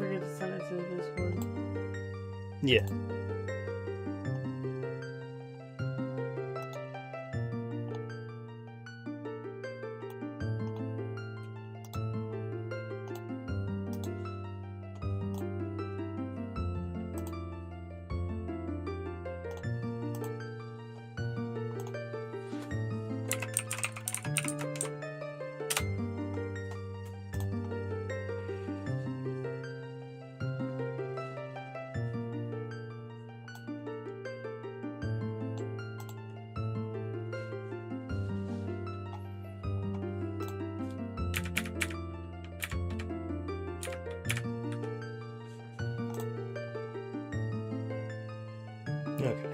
forget to send it to the Discord. Yeah. Okay.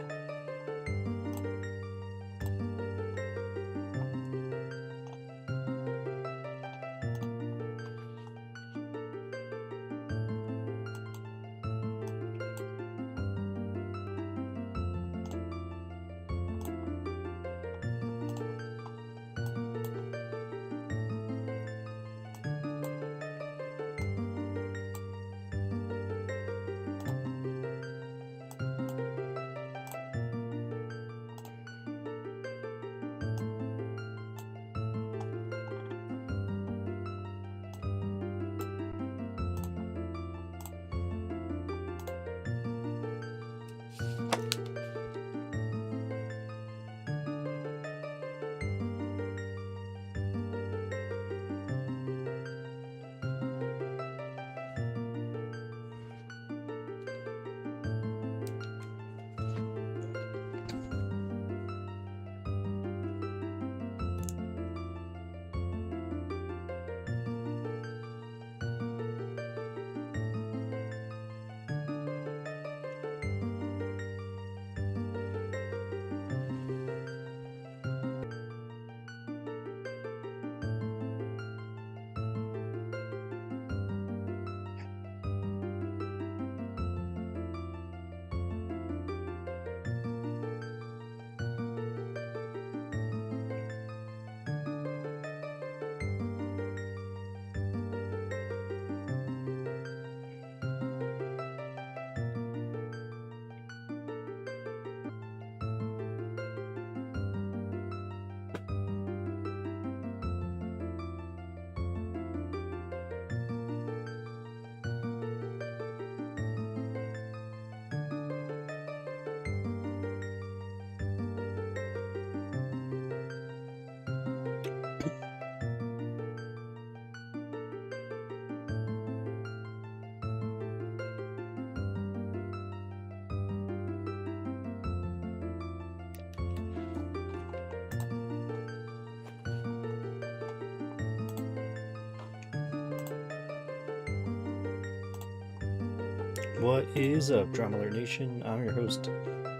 What is up, Drama Alert Nation? I'm your host,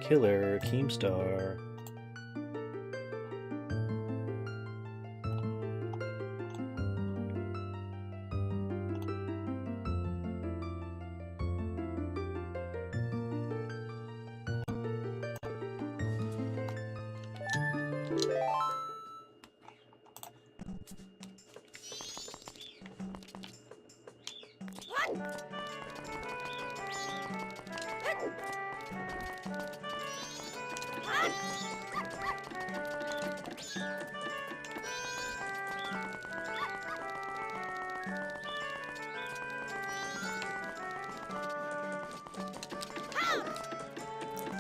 Killer Keemstar.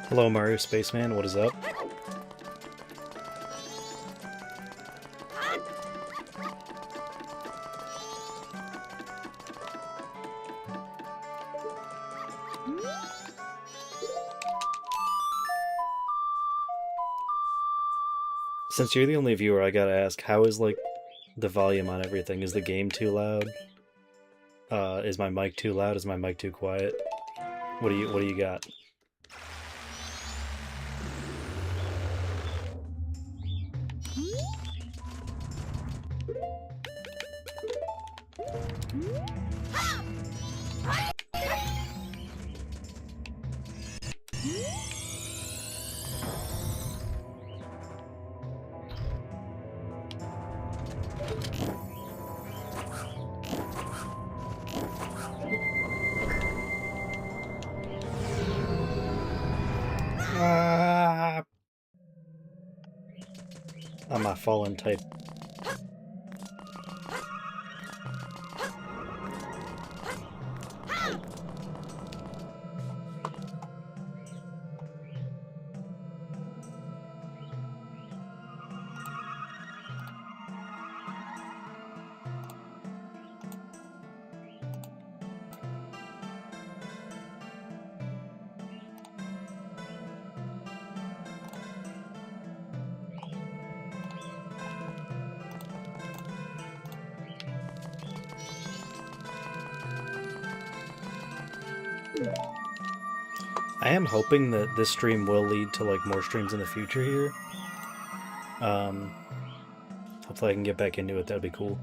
Hello, Mario Spaceman. What is up? Since you're the only viewer, I gotta ask, how is, like, the volume on everything? Is the game too loud? Is my mic too loud? Is my mic too quiet? What do you got? on my fallen type. I am hoping that this stream will lead to like more streams in the future here. Hopefully I can get back into it, that'd be cool.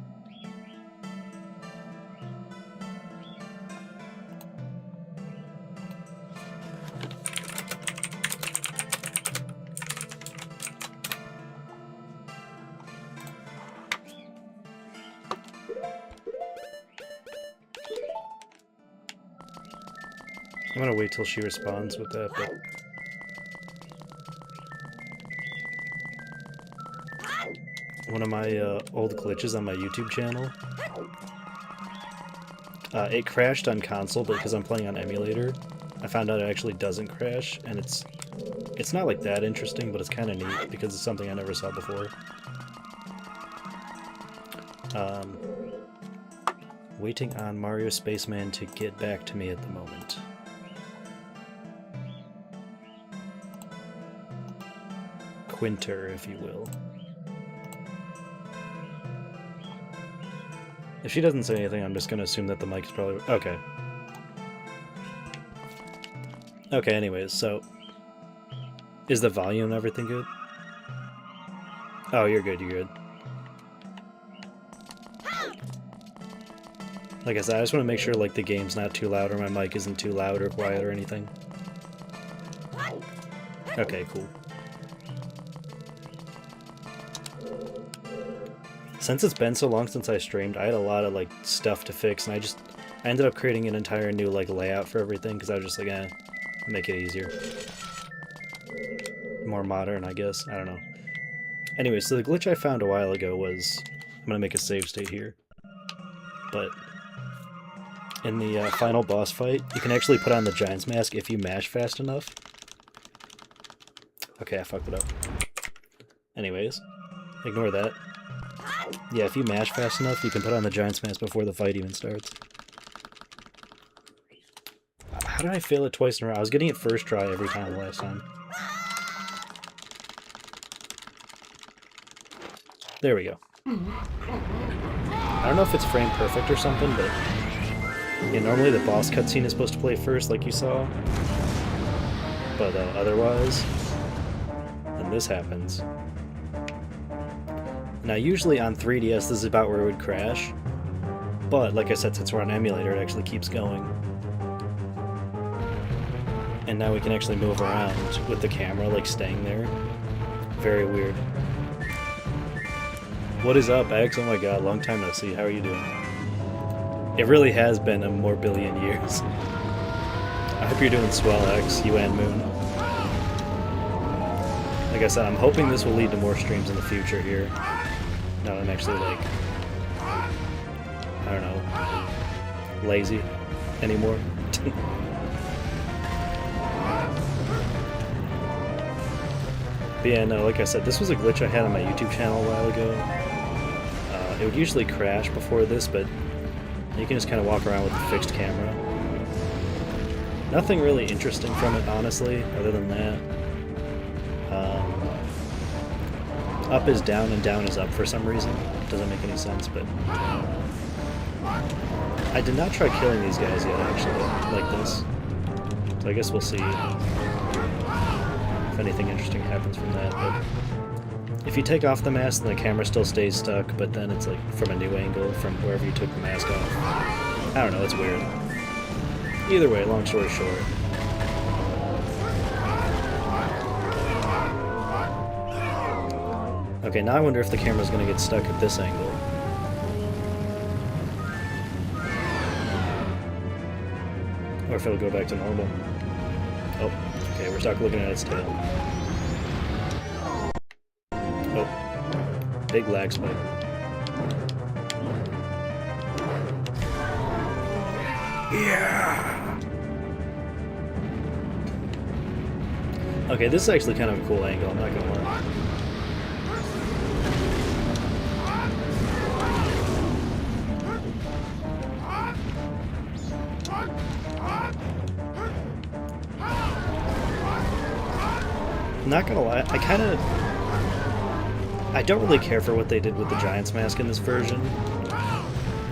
I'm gonna wait till she responds with that, but... One of my old glitches on my YouTube channel. It crashed on console, but because I'm playing on emulator, I found out it actually doesn't crash, and it's not like that interesting, but it's kind of neat because it's something I never saw before. Waiting on Mario Spaceman to get back to me at the moment. Quinter, if you will. If she doesn't say anything, I'm just gonna assume that the mic's probably... Okay. Okay, anyways, so... Is the volume and everything good? Oh, you're good, you're good. Like I said, I just want to make sure like the game's not too loud or my mic isn't too loud or quiet or anything. Okay, cool. Since it's been so long since I streamed, I had a lot of like stuff to fix, and I ended up creating an entire new like layout for everything because I was just like, make it easier, more modern, I guess. I don't know. Anyway, so the glitch I found a while ago was, I'm gonna make a save state here, but in the final boss fight, you can actually put on the Giant's Mask if you mash fast enough. Okay, I fucked it up. Anyways, ignore that. Yeah, if you mash fast enough, you can put on the Giant's Mask before the fight even starts. How did I fail it twice in a row? I was getting it first try every time last time. There we go. I don't know if it's frame perfect or something, but... Yeah, normally the boss cutscene is supposed to play first, like you saw. But otherwise... Then this happens. Now, usually on 3DS, this is about where it would crash. But, like I said, since we're on emulator, it actually keeps going. And now we can actually move around with the camera, like, staying there. Very weird. What is up, X? Oh my god, long time no see. How are you doing? It really has been a more billion years. I hope you're doing swell, X, you and Moon. Like I said, I'm hoping this will lead to more streams in the future here. Now I'm actually, like, I don't know, lazy anymore. But yeah, no, like I said, this was a glitch I had on my YouTube channel a while ago. It would usually crash before this, but you can just kind of walk around with a fixed camera. Nothing really interesting from it, honestly, other than that. Up is down and down is up for some reason. Doesn't make any sense, but... I did not try killing these guys yet, actually, like this. So I guess we'll see if anything interesting happens from that, but... If you take off the mask, then the camera still stays stuck, but then it's like from a new angle, from wherever you took the mask off. I don't know, it's weird. Either way, long story short. Okay, now I wonder if the camera's gonna get stuck at this angle. Or if it'll go back to normal. Oh, okay, we're stuck looking at its tail. Oh. big lag spike. Yeah! Okay, this is actually kind of a cool angle, I'm not gonna lie. Not gonna lie, I don't really care for what they did with the Giants mask in this version.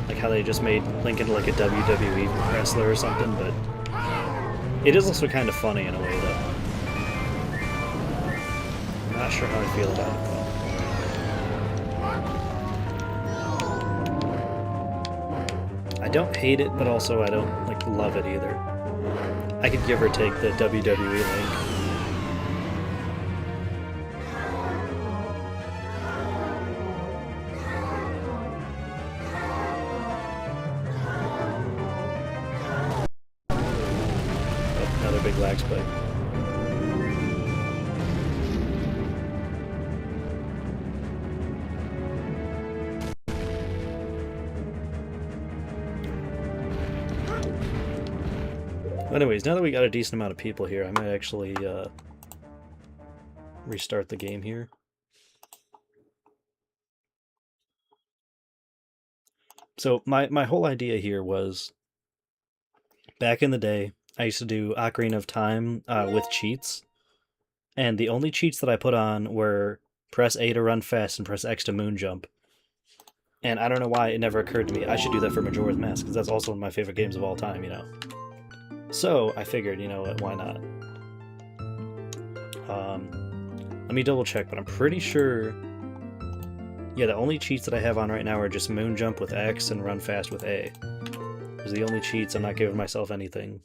Like how they just made Link into like a WWE wrestler or something, but it is also kind of funny in a way, though. I'm not sure how I feel about it, though. I don't hate it, but also I don't like love it either. I could give or take the WWE Link. Another big lag spike. Anyways, now that we got a decent amount of people here, I might actually restart the game here. So my whole idea here was, back in the day, I used to do Ocarina of Time with cheats, and the only cheats that I put on were press A to run fast and press X to moon jump. And I don't know why it never occurred to me I should do that for Majora's Mask, because that's also one of my favorite games of all time, you know. So I figured, you know what, why not? Let me double check, but I'm pretty sure... Yeah, the only cheats that I have on right now are just moon jump with X and run fast with A. Those are the only cheats. I'm not giving myself anything.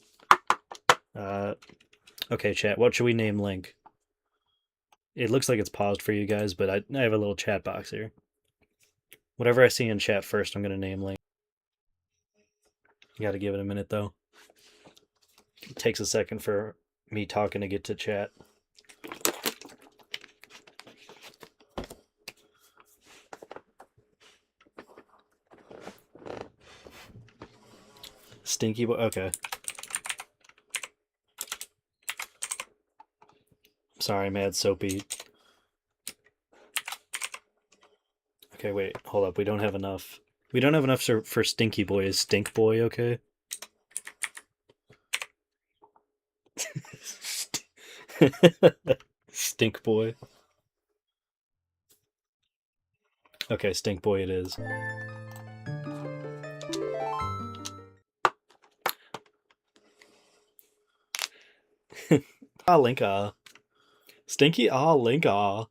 Okay, chat, what should we name Link? It looks like it's paused for you guys, but I have a little chat box here. Whatever I see in chat first, I'm going to name Link. You gotta give it a minute, though. It takes a second for me talking to get to chat. Stinky boy, okay. Sorry, Mad Soapy. Okay, wait, hold up, we don't have enough. We don't have enough for Stinky Boy. Is Stink Boy okay? Stink Boy. Okay, Stink Boy it is. Ah, Linka. Stinky, ah, Linka.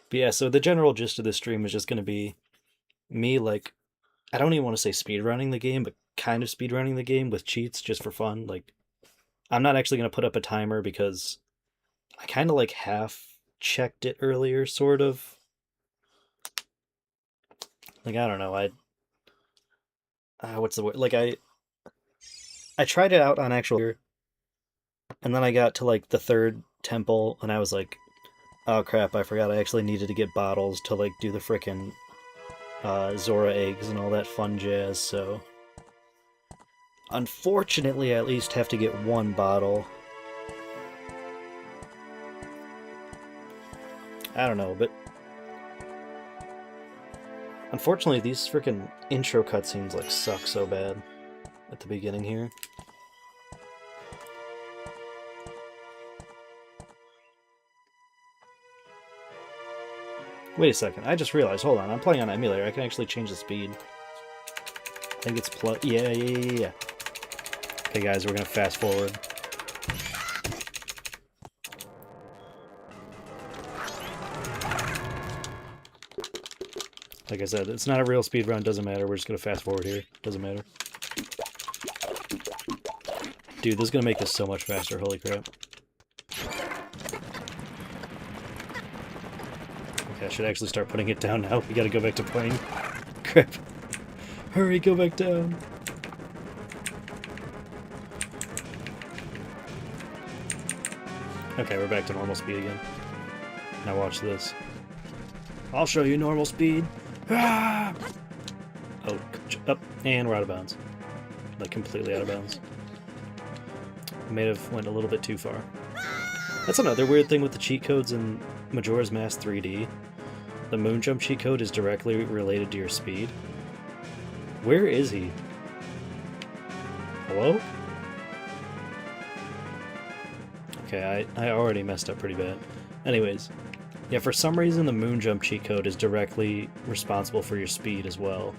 But yeah, so the general gist of this stream is just going to be me, like, I don't even want to say speedrunning the game, but kind of speedrunning the game with cheats just for fun. Like, I'm not actually going to put up a timer because I kind of like half checked it earlier, sort of. Like, I don't know, what's the word? Like, I tried it out on actual, and then I got to, like, the third temple, and I was like, oh crap, I forgot I actually needed to get bottles to, like, do the frickin' Zora eggs and all that fun jazz, so... Unfortunately, I at least have to get one bottle. I don't know, but... Unfortunately, these frickin' intro cutscenes, like, suck so bad at the beginning here. Wait a second, I just realized, hold on, I'm playing on emulator, I can actually change the speed. I think it's yeah. Okay guys, we're gonna fast forward. Like I said, it's not a real speed run, doesn't matter, we're just gonna fast forward here, doesn't matter. Dude, this is gonna make this so much faster, holy crap. I should actually start putting it down now. We gotta go back to playing. Crap. Hurry, go back down. Okay, we're back to normal speed again. Now watch this. I'll show you normal speed. Ah! Oh, up, and we're out of bounds. Like, completely out of bounds. May have went a little bit too far. That's another weird thing with the cheat codes in Majora's Mask 3D. The moon jump cheat code is directly related to your speed. Where is he? Hello? Okay, I already messed up pretty bad. Anyways, yeah, for some reason the moon jump cheat code is directly responsible for your speed as well.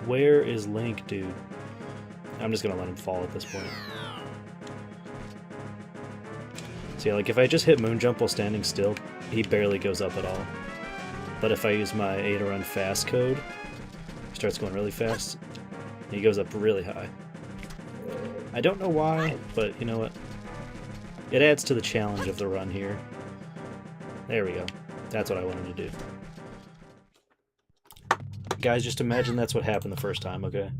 Where is Link, dude? I'm just gonna let him fall at this point. So yeah, like if I just hit moon jump while standing still, he barely goes up at all. But if I use my A to run fast code, he starts going really fast, he goes up really high. I don't know why, but you know what? It adds to the challenge of the run here. There we go. That's what I wanted to do. Guys, just imagine that's what happened the first time, okay?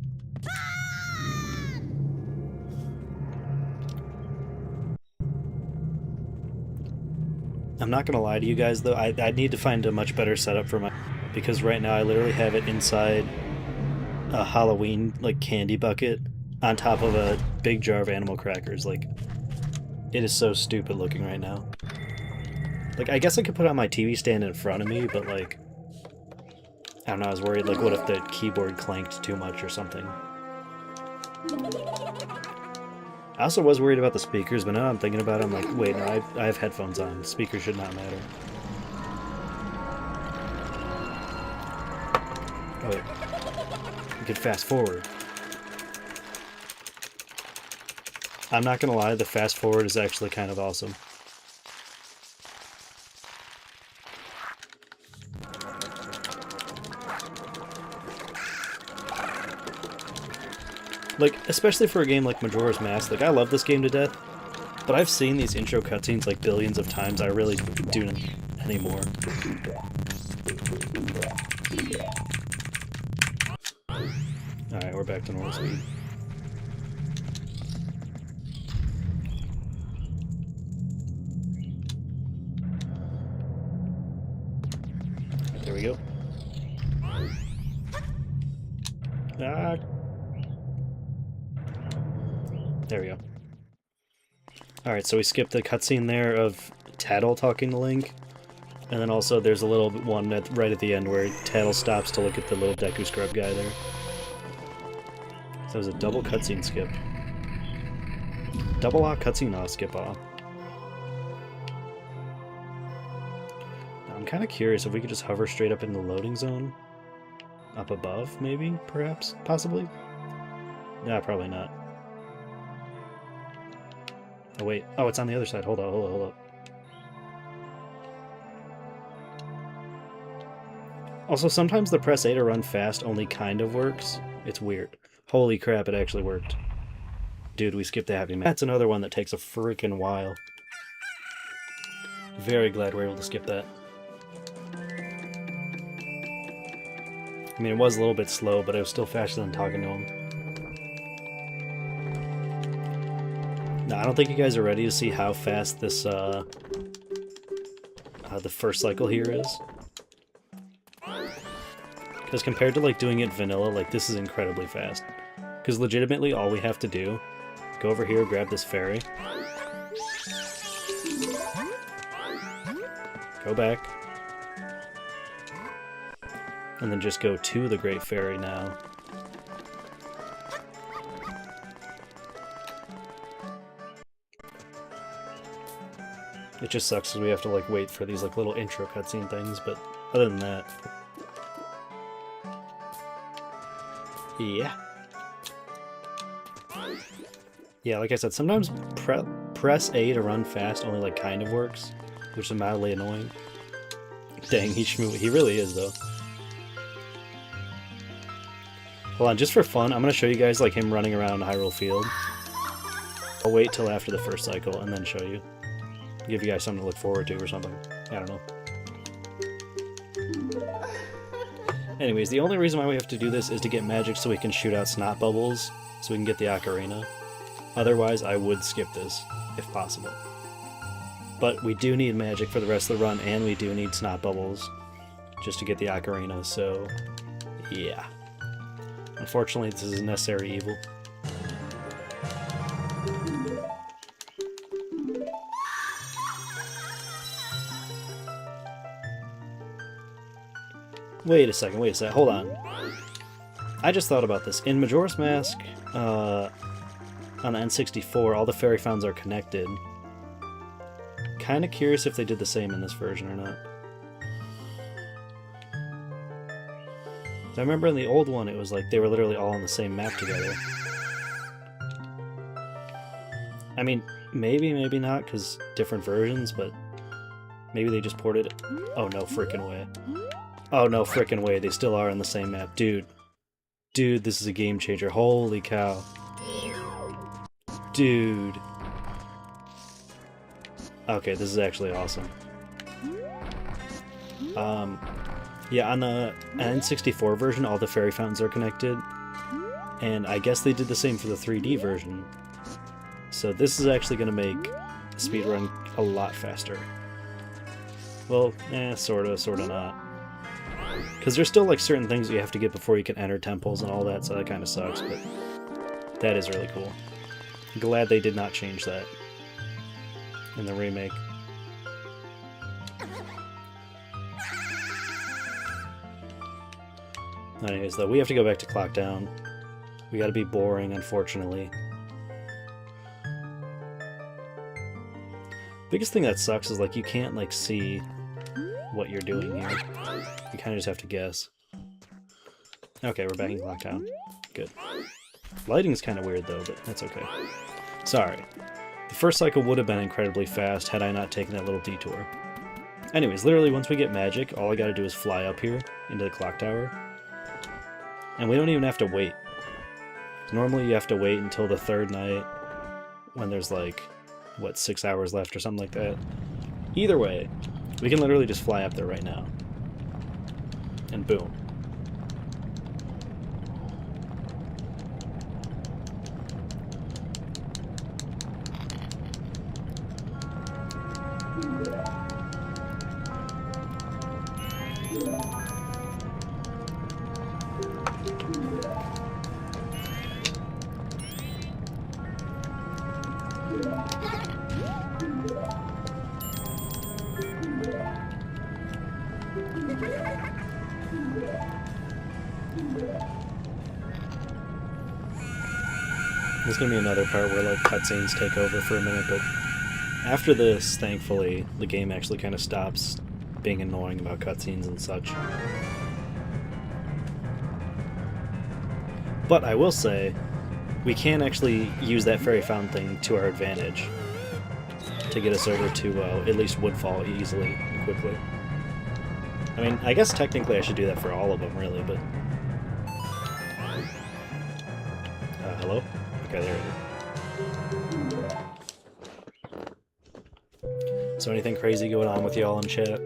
I'm not gonna lie to you guys though, I need to find a much better setup for my... because right now I literally have it inside a Halloween, like, candy bucket on top of a big jar of animal crackers. Like, it is so stupid looking right now. Like, I guess I could put it on my TV stand in front of me, but like... I don't know, I was worried, like, what if the keyboard clanked too much or something? I also was worried about the speakers, but now I'm thinking about it, I'm like, wait, no, I have headphones on. Speakers should not matter. Oh, wait. We could fast forward. I'm not gonna lie, the fast forward is actually kind of awesome. Like, especially for a game like Majora's Mask, like, I love this game to death, but I've seen these intro cutscenes, like, billions of times. I really do anymore. Alright, we're back to normal speed. There we go. Ah. There we go. Alright, so we skipped the cutscene there of Tattle talking to Link, and then also there's a little one right at the end where Tattle stops to look at the little Deku Scrub guy there. So it was a double cutscene skip. Double A cutscene skip off. I'm kind of curious if we could just hover straight up in the loading zone. Up above, maybe? Perhaps? Possibly? Nah, probably not. Oh wait, oh, it's on the other side. Hold up. Also, sometimes the press A to run fast only kind of works. It's weird. Holy crap, it actually worked. Dude, we skipped the Happy Man. That's another one that takes a freaking while. Very glad we were able to skip that. I mean, it was a little bit slow, but it was still faster than talking to him. No, I don't think you guys are ready to see how fast this, the first cycle here is. Because compared to, like, doing it vanilla, like, this is incredibly fast. Because legitimately, all we have to do, go over here, grab this fairy. Go back. And then just go to the Great Fairy now. It just sucks because we have to, like, wait for these, like, little intro cutscene things, but other than that... Yeah. Yeah, like I said, sometimes press A to run fast only, like, kind of works, which is mildly annoying. Dang, he really is, though. Hold on, just for fun, I'm gonna show you guys, like, him running around Hyrule Field. I'll wait till after the first cycle and then show you. Give you guys something to look forward to or something. I don't know. Anyways, the only reason why we have to do this is to get magic so we can shoot out snot bubbles, so we can get the ocarina. Otherwise, I would skip this, if possible. But we do need magic for the rest of the run, and we do need snot bubbles just to get the ocarina, so yeah. Unfortunately, this is a necessary evil. Wait a second, hold on. I just thought about this. In Majora's Mask, on the N64, all the fairy fountains are connected. Kinda curious if they did the same in this version or not. I remember in the old one, it was like they were literally all on the same map together. I mean, maybe, maybe not, because different versions, but maybe they just ported it. Oh, no frickin' way. Oh, no frickin' way, they still are on the same map. Dude. Dude, this is a game changer. Holy cow. Dude. Okay, this is actually awesome. Yeah, on the N64 version, all the fairy fountains are connected. And I guess they did the same for the 3D version. So this is actually going to make the speedrun a lot faster. Well, sorta not. Because there's still like certain things you have to get before you can enter temples and all that, so that kind of sucks, but that is really cool. Glad they did not change that in the remake. Anyways, though, we have to go back to Clock Town. We gotta be boring, unfortunately. Biggest thing that sucks is, like, you can't, like, see what you're doing here. You kinda just have to guess. Okay, we're back in Clock Town. Good. Lighting's kinda weird, though, but that's okay. Sorry. The first cycle would have been incredibly fast had I not taken that little detour. Anyways, literally, once we get magic, all I gotta do is fly up here into the clock tower. And we don't even have to wait. Normally you have to wait until the third night when there's like, what, 6 hours left or something like that. Either way, we can literally just fly up there right now. And boom. There's gonna be another part where like cutscenes take over for a minute, but after this, thankfully, the game actually kind of stops being annoying about cutscenes and such. But I will say, we can actually use that fairy fountain thing to our advantage to get us over to at least Woodfall easily and quickly. I mean, I guess technically I should do that for all of them, really, but... hello? Okay, there it is. So anything crazy going on with y'all in chat?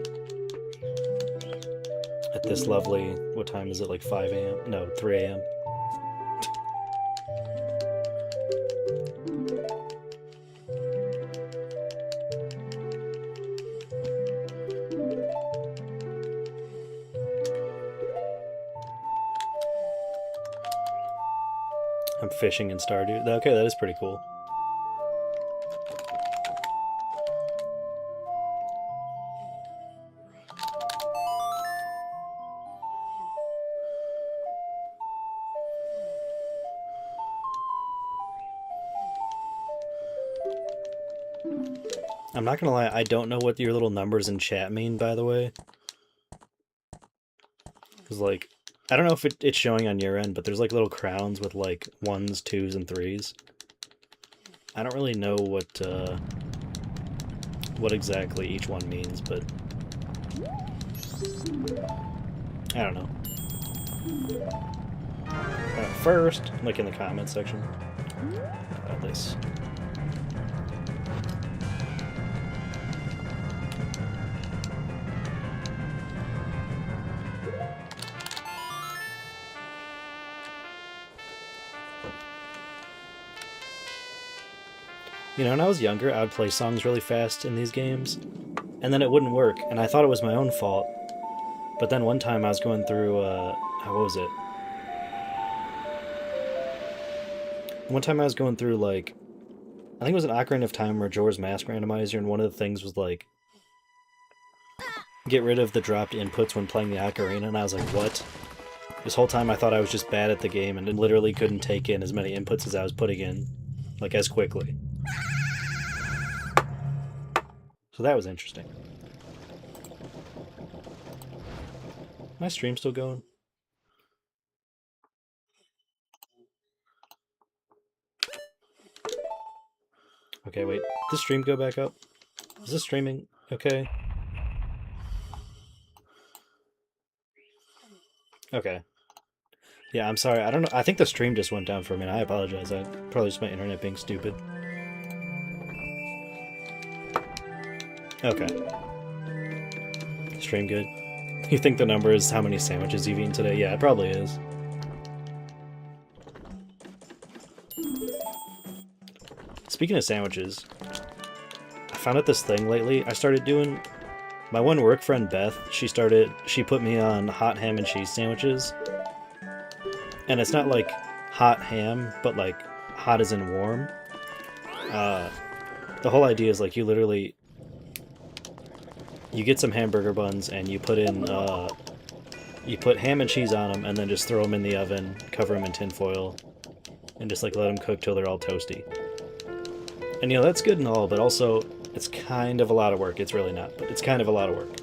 At this lovely... what time is it, like 5 a.m.? No, 3 a.m. I'm fishing in Stardew. Okay, that is pretty cool. I'm not gonna lie, I don't know what your little numbers in chat mean, by the way. Because, like, I don't know if it's showing on your end, but there's like little crowns with like 1s, 2s, and 3s. I don't really know what exactly each one means, but I don't know. First, look in the comments section. This. You know, when I was younger, I would play songs really fast in these games, and then it wouldn't work, and I thought it was my own fault. But then one time I was going through, what was it? One time I was going through, like, I think it was an Ocarina of Time or Majora's Mask randomizer, and one of the things was, like, get rid of the dropped inputs when playing the Ocarina, and I was like, what? This whole time I thought I was just bad at the game and literally couldn't take in as many inputs as I was putting in, like, as quickly. So that was interesting. My stream still going? Okay, wait. Did the stream go back up? Is this streaming okay? Okay. Yeah, I'm sorry. I don't know. I think the stream just went down for a minute. I apologize. I probably just my internet being stupid. Okay. Stream good. You think the number is how many sandwiches you've eaten today? Yeah, it probably is. Speaking of sandwiches, I found out this thing lately I started doing. My one work friend Beth, she put me on hot ham and cheese sandwiches. And it's not like hot ham, but like hot as in warm. The whole idea is like you get some hamburger buns and you put ham and cheese on them and then just throw them in the oven, cover them in tin foil, and just like let them cook till they're all toasty. And you know, that's good and all, but also it's kind of a lot of work. It's really not, but it's kind of a lot of work.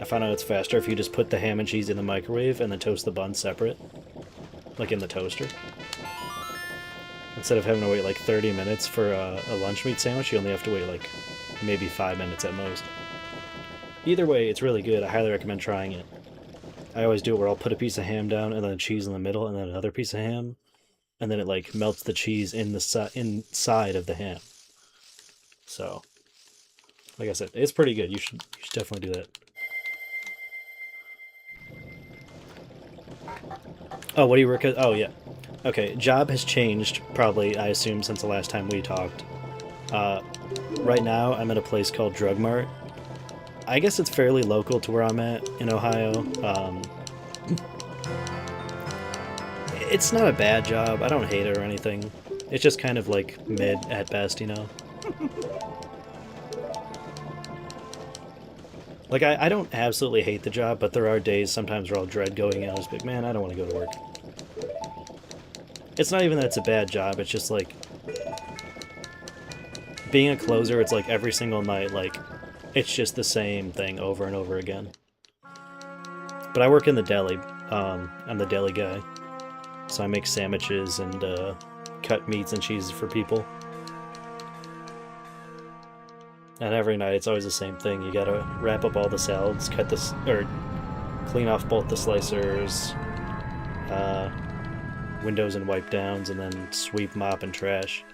I found out it's faster if you just put the ham and cheese in the microwave and then toast the buns separate, like in the toaster. Instead of having to wait like 30 minutes for a lunch meat sandwich, you only have to wait like maybe 5 minutes at most. Either way, it's really good. I highly recommend trying it. I always do it where I'll put a piece of ham down and then a cheese in the middle and then another piece of ham, and then it like melts the cheese in the inside of the ham. So, like I said, it's pretty good. You should definitely do that. Oh, what do you work at? Oh, yeah. Okay, job has changed, probably, I assume, since the last time we talked. Right now, I'm at a place called Drug Mart. I guess it's fairly local to where I'm at in Ohio. It's not a bad job. I don't hate it or anything. It's just kind of like mid at best, you know? Like, I don't absolutely hate the job, but there are days sometimes where I'll dread going in. I'll just be like, man, I don't want to go to work. It's not even that it's a bad job, it's just like... Being a closer, it's like every single night, like, it's just the same thing over and over again. But I work in the deli. I'm the deli guy. So I make sandwiches and cut meats and cheeses for people. And every night it's always the same thing. You gotta wrap up all the salads, clean off both the slicers, windows and wipe downs, and then sweep, mop, and trash.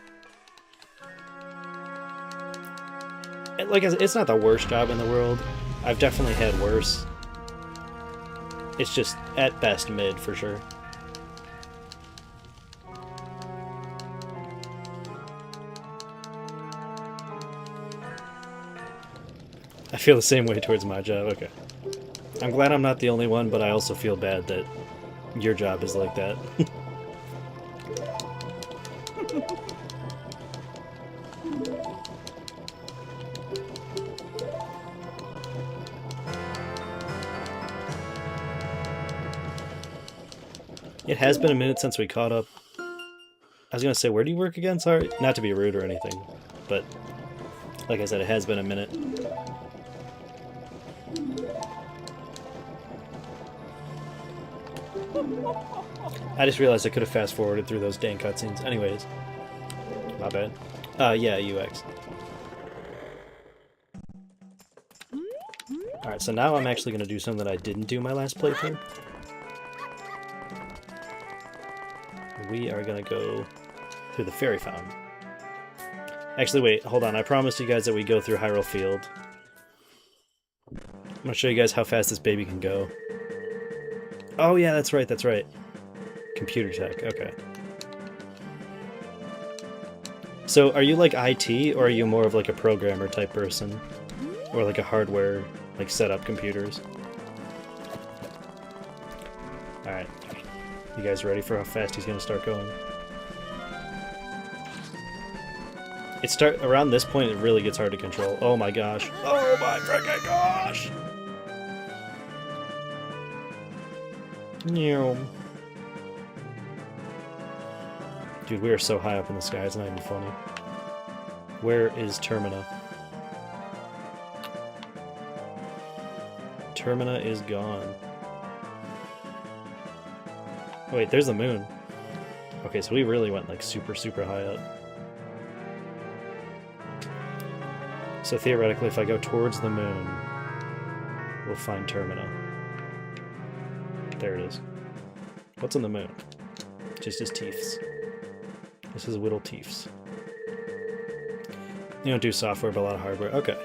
Like I said, it's not the worst job in the world. I've definitely had worse. It's just at best mid for sure. I feel the same way towards my job, okay. I'm glad I'm not the only one, but I also feel bad that your job is like that. It has been a minute since we caught up. I was gonna say, where do you work again? Sorry, not to be rude or anything, but like I said, it has been a minute. I just realized I could have fast-forwarded through those dang cutscenes. Anyways, my bad. Yeah, UX. Alright, so now I'm actually going to do something that I didn't do my last playthrough. We are going to go through the fairy fountain. Actually, wait, hold on. I promised you guys that we go through Hyrule Field. I'm going to show you guys how fast this baby can go. Oh yeah, that's right, Computer tech, okay. So, are you like IT, or are you more of like a programmer type person? Or like a hardware, like set up computers? Alright. You guys ready for how fast he's gonna start going? Around this point, it really gets hard to control. Oh my gosh. Oh my freaking gosh! Dude, we are so high up in the sky, it's not even funny. Where is Termina? Termina is gone. Oh, wait, there's the moon. Okay, so we really went like super, super high up. So theoretically, if I go towards the moon, we'll find Termina. There it is. What's in the moon? Just his teeths. This is Whittle Teeths. You don't do software, but a lot of hardware. Okay.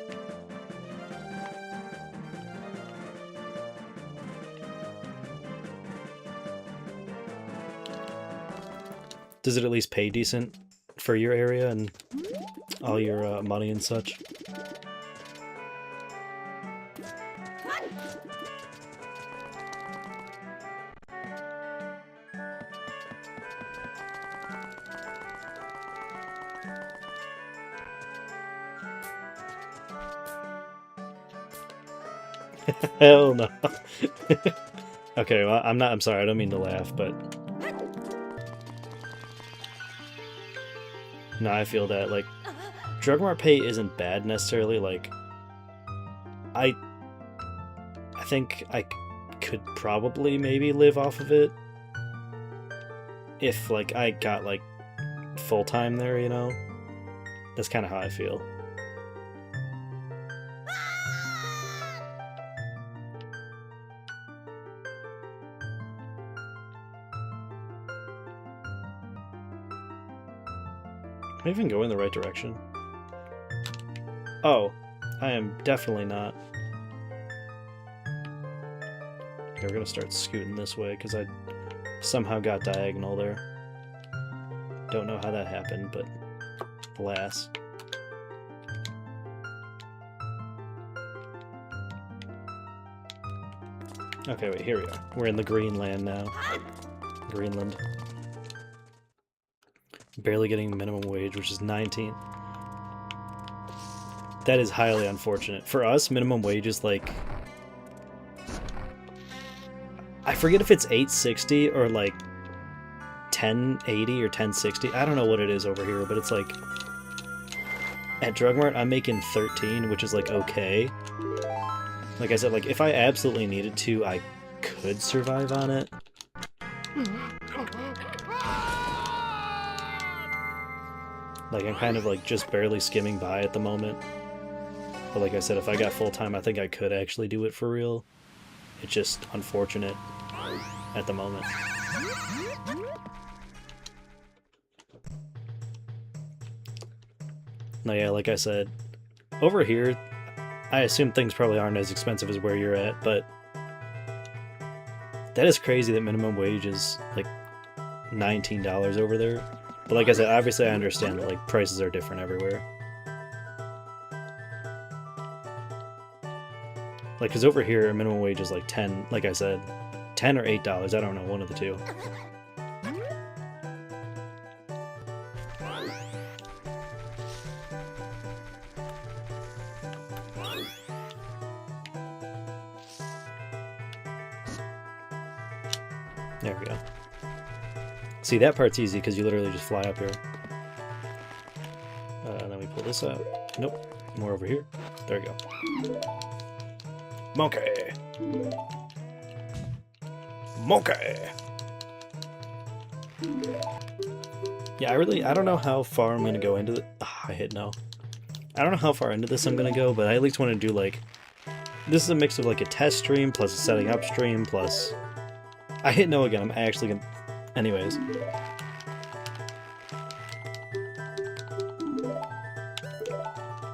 Does it at least pay decent for your area and all your money and such? Hell no. Okay, well, I'm sorry, I don't mean to laugh, but no, I feel that, like, Drugmart pay isn't bad necessarily, like, I think I could probably maybe live off of it if, like, I got, like, full-time there, you know? That's kind of how I feel. Am I even going the right direction? Oh, I am definitely not. Okay, we're gonna start scooting this way, because I somehow got diagonal there. Don't know how that happened, but alas. Okay, wait, here we are. We're in the Greenland now. Greenland. Barely getting minimum wage, which is 19. That is highly unfortunate. For us, minimum wage is like... I forget if it's $8.60 or like $10.80 or $10.60. I don't know what it is over here, but it's like... At Drugmart, I'm making 13, which is like okay. Like I said, like if I absolutely needed to, I could survive on it. Like, I'm kind of, like, just barely skimming by at the moment. But like I said, if I got full-time, I think I could actually do it for real. It's just unfortunate at the moment. No, yeah, like I said, over here, I assume things probably aren't as expensive as where you're at, but that is crazy that minimum wage is, like, $19 over there. But like I said, obviously I understand that like prices are different everywhere. Like, cause over here minimum wage is like 10, like I said, $10 or $8, I don't know, one of the two. There we go. See, that part's easy because you literally just fly up here. And then we pull this out. Nope. More over here. There we go. Monkey! Monkey! Yeah, I don't know how far I'm gonna go into the... I hit no. I don't know how far into this I'm gonna go, but I at least want to do, like... This is a mix of, like, a test stream, plus a setting up stream, plus... I hit no again, I'm actually gonna... Anyways.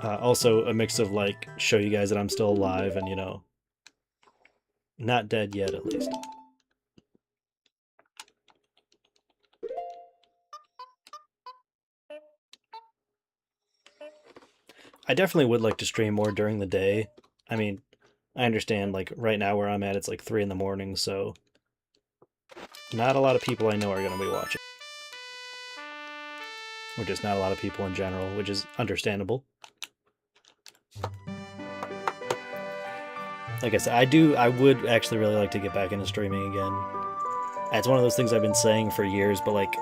Also, a mix of, like, show you guys that I'm still alive and, you know... Not dead yet, at least. I definitely would like to stream more during the day. I mean, I understand, like, right now where I'm at, it's like 3 in the morning, so not a lot of people I know are going to be watching. Or just not a lot of people in general, which is understandable. Like I said, I would actually really like to get back into streaming again. It's one of those things I've been saying for years, but like,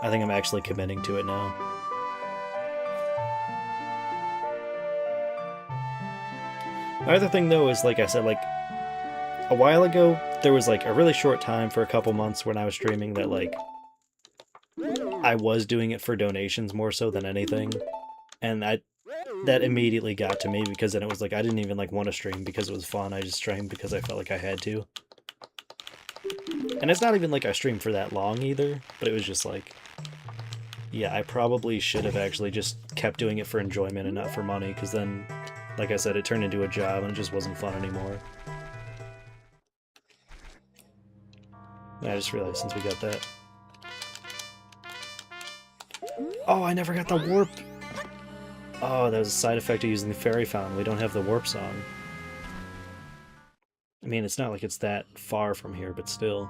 I think I'm actually committing to it now. The other thing though is, like I said, like, a while ago, there was like a really short time for a couple months when I was streaming that like, I was doing it for donations more so than anything. And that immediately got to me, because then it was like, I didn't even like want to stream because it was fun. I just streamed because I felt like I had to. And it's not even like I streamed for that long either, but it was just like, yeah, I probably should have actually just kept doing it for enjoyment and not for money, because then, like I said, it turned into a job and it just wasn't fun anymore. I just realized since we got that. Oh, I never got the warp! Oh, that was a side effect of using the fairy fountain. We don't have the warp song. I mean, it's not like it's that far from here, but still.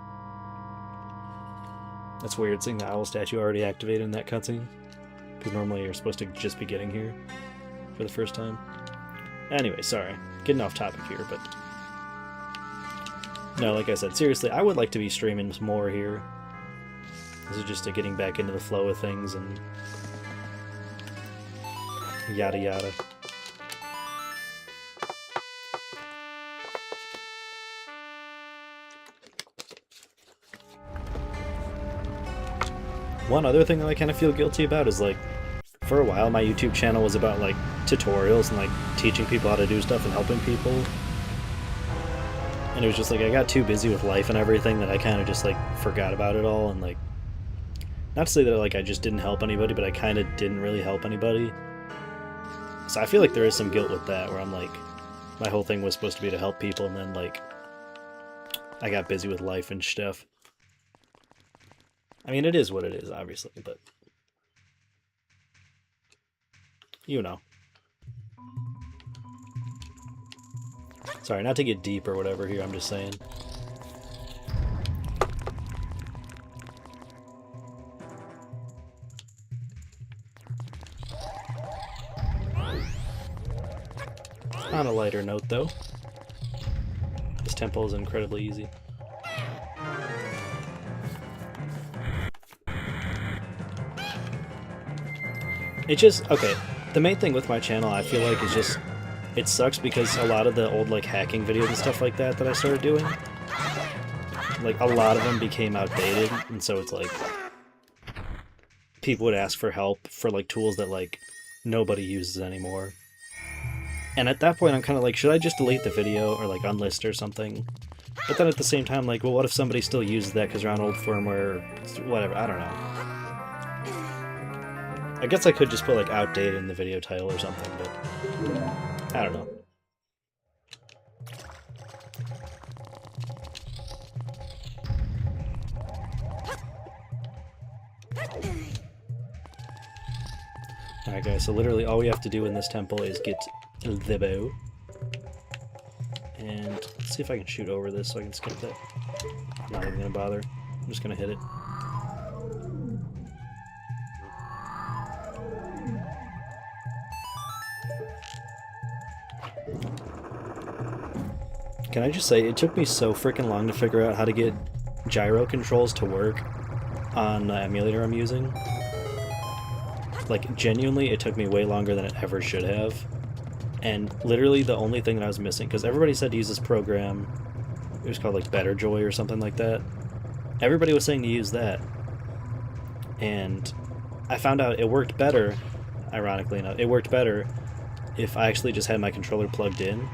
That's weird, seeing the owl statue already activated in that cutscene. Because normally you're supposed to just be getting here for the first time. Anyway, sorry. Getting off topic here, but... No, like I said, seriously, I would like to be streaming more here. This is just getting back into the flow of things and... yada yada. One other thing that I kind of feel guilty about is, like, for a while my YouTube channel was about, like, tutorials and, like, teaching people how to do stuff and helping people. And it was just, like, I got too busy with life and everything that I kind of just, like, forgot about it all, and, like, not to say that, like, I just didn't help anybody, but I kind of didn't really help anybody. So I feel like there is some guilt with that, where I'm like, my whole thing was supposed to be to help people, and then, like, I got busy with life and stuff. I mean, it is what it is, obviously, but... you know. Sorry, not to get deep or whatever here, I'm just saying. On a lighter note, though, this temple is incredibly easy. It just, okay, the main thing with my channel, I feel like, is just, it sucks because a lot of the old, like, hacking videos and stuff like that I started doing, like, a lot of them became outdated, and so it's like, people would ask for help for, like, tools that, like, nobody uses anymore. And at that point, I'm kind of like, should I just delete the video or, like, unlist or something? But then at the same time, like, well, what if somebody still uses that because they're on old firmware or whatever? I don't know. I guess I could just put, like, outdated in the video title or something, but I don't know. Alright guys, so literally all we have to do in this temple is get the bow. And let's see if I can shoot over this so I can skip that. I'm not even gonna bother. I'm just gonna hit it. Can I just say, it took me so freaking long to figure out how to get gyro controls to work on the emulator I'm using. Like, genuinely, it took me way longer than it ever should have. And literally the only thing that I was missing, because everybody said to use this program, it was called like Better Joy or something like that. Everybody was saying to use that. And I found out it worked better, ironically enough, it worked better if I actually just had my controller plugged in.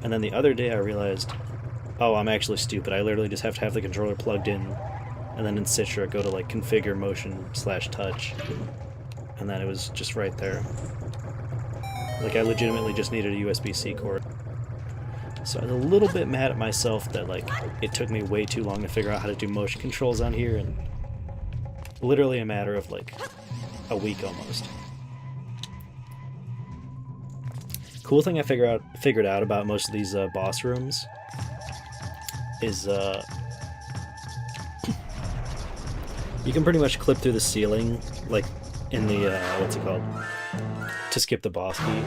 And then the other day I realized, oh, I'm actually stupid. I literally just have to have the controller plugged in, and then in Citra go to like configure motion/touch. And then it was just right there. Like, I legitimately just needed a USB-C cord. So I was a little bit mad at myself that, like, it took me way too long to figure out how to do motion controls on here, and literally a matter of, like, a week almost. Cool thing I figured out about most of these boss rooms is you can pretty much clip through the ceiling, like in the what's it called? To skip the boss beat.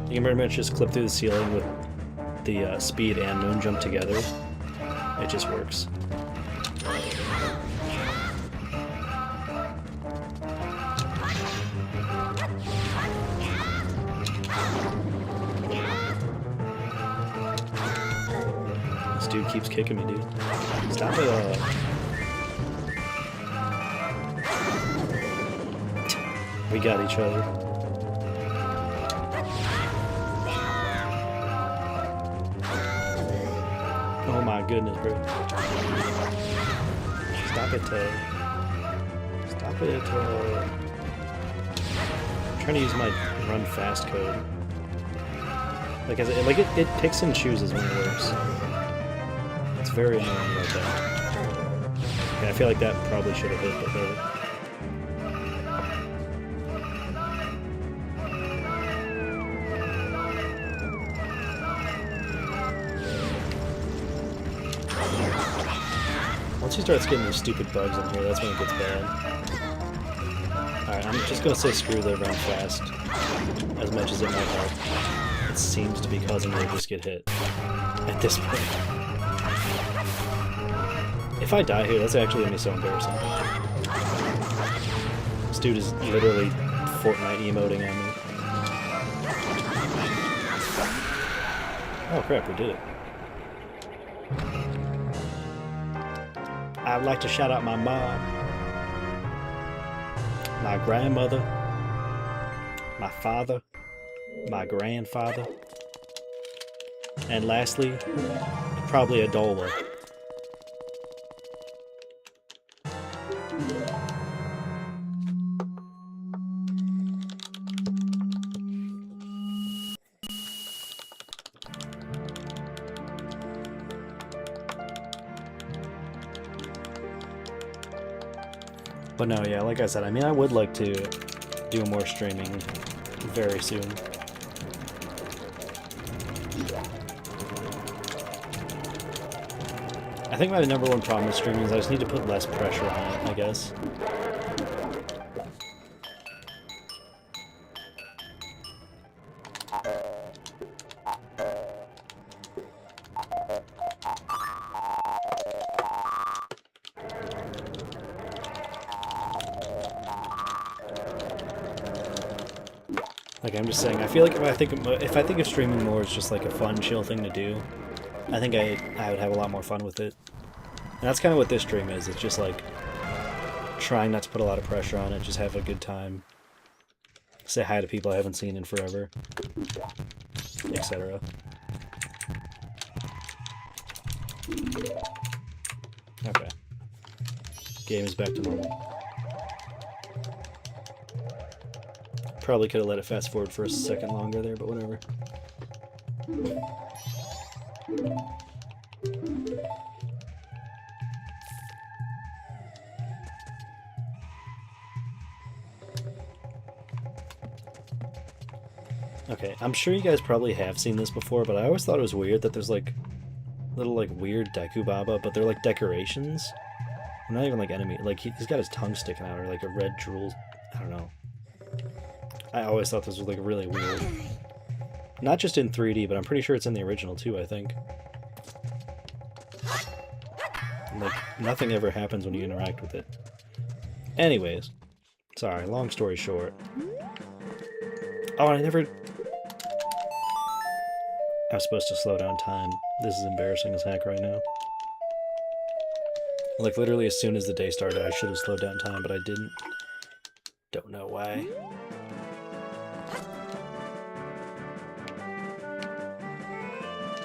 You can pretty much just clip through the ceiling with the speed and moon jump together. It just works. This dude keeps kicking me, dude. Stop it. We got each other. Oh my goodness, bro. Stop it, Stop it, I'm trying to use my run fast code. Like, it picks and chooses when it works. It's very annoying like that. Okay, I feel like that probably should have hit, but whatever. Once he starts getting these stupid bugs in here, that's when it gets bad. Alright, I'm just gonna say screw the run fast. As much as it might help. It seems to be causing me to just get hit. At this point. If I die here, that's actually gonna be so embarrassing. This dude is literally Fortnite emoting on me. Oh crap, we did it. I'd like to shout out my mom, my grandmother, my father, my grandfather, and lastly, probably Adola. But no, yeah, like I said, I mean, I would like to do more streaming very soon. I think my number one problem with streaming is I just need to put less pressure on it, I guess. Like, I'm just saying, I feel like if I think of streaming more as just like a fun, chill thing to do, I think I would have a lot more fun with it. And that's kind of what this stream is. It's just like trying not to put a lot of pressure on it, just have a good time. Say hi to people I haven't seen in forever, etc. Okay. Game is back to normal. Probably could have let it fast forward for a second longer there, but whatever. Okay, I'm sure you guys probably have seen this before, but I always thought it was weird that there's like little like weird Deku Baba, but they're like decorations. They're not even like enemy. Like he's got his tongue sticking out, or like a red drool. I don't know. I always thought this was like really weird. Not just in 3D, but I'm pretty sure it's in the original too, I think. Like, nothing ever happens when you interact with it. Anyways. Sorry, long story short. Oh, I was supposed to slow down time. This is embarrassing as heck right now. Like, literally as soon as the day started, I should have slowed down time, but I didn't. Don't know why.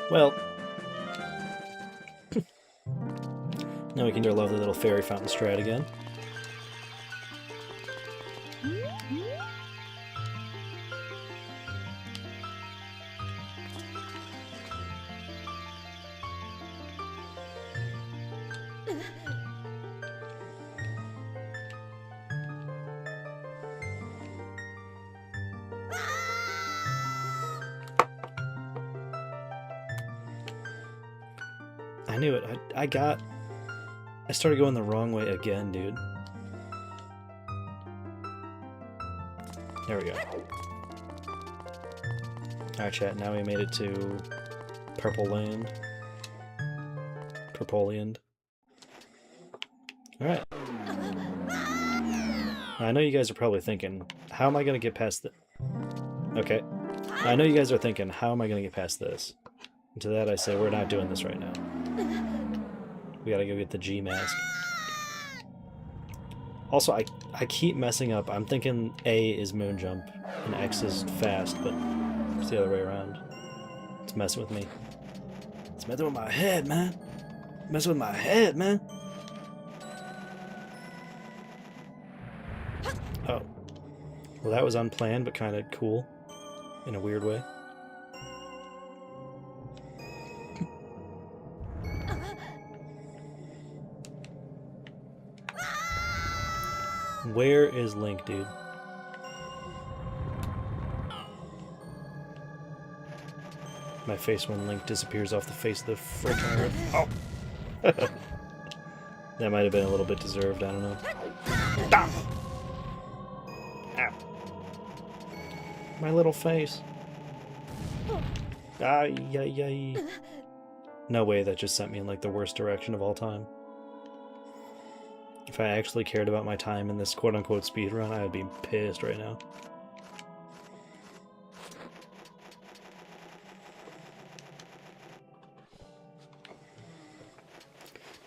Well, now we can do our lovely little fairy fountain strat again. I knew it. I started going the wrong way again, dude. There we go. Alright, chat, now we made it to Purple Land. Purpoliand. Alright. I know you guys are probably thinking, how am I going to get past this? Okay. I know you guys are thinking, how am I going to get past this? And to that I say, we're not doing this right now. We gotta go get the G mask. Also, I keep messing up. I'm thinking A is moon jump and X is fast, but it's the other way around. It's messing with me. It's messing with my head, man. Messing with my head, man. Oh. Well, that was unplanned, but kind of cool. In a weird way. Where is Link, dude? My face when Link disappears off the face of the frickin' earth. Oh! That might have been a little bit deserved, I don't know. Ah! Ow. My little face. Ay, ay, ay. No way that just sent me in like the worst direction of all time. If I actually cared about my time in this quote-unquote speedrun, I would be pissed right now.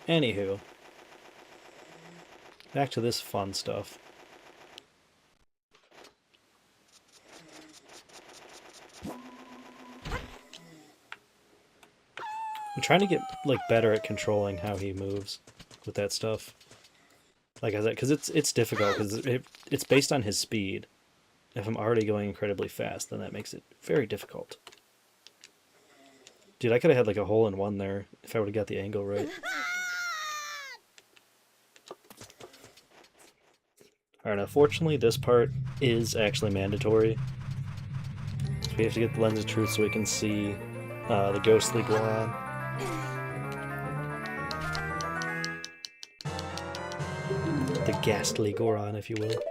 Anywho. Back to this fun stuff. I'm trying to get like better at controlling how he moves with that stuff. Like I said, because it's difficult, because it's based on his speed. If I'm already going incredibly fast, then that makes it very difficult. Dude, I could have had like a hole-in-one there if I would have got the angle right. Alright, unfortunately this part is actually mandatory. So we have to get the Lens of Truth so we can see the ghostly Goron. The ghastly Goron, if you will.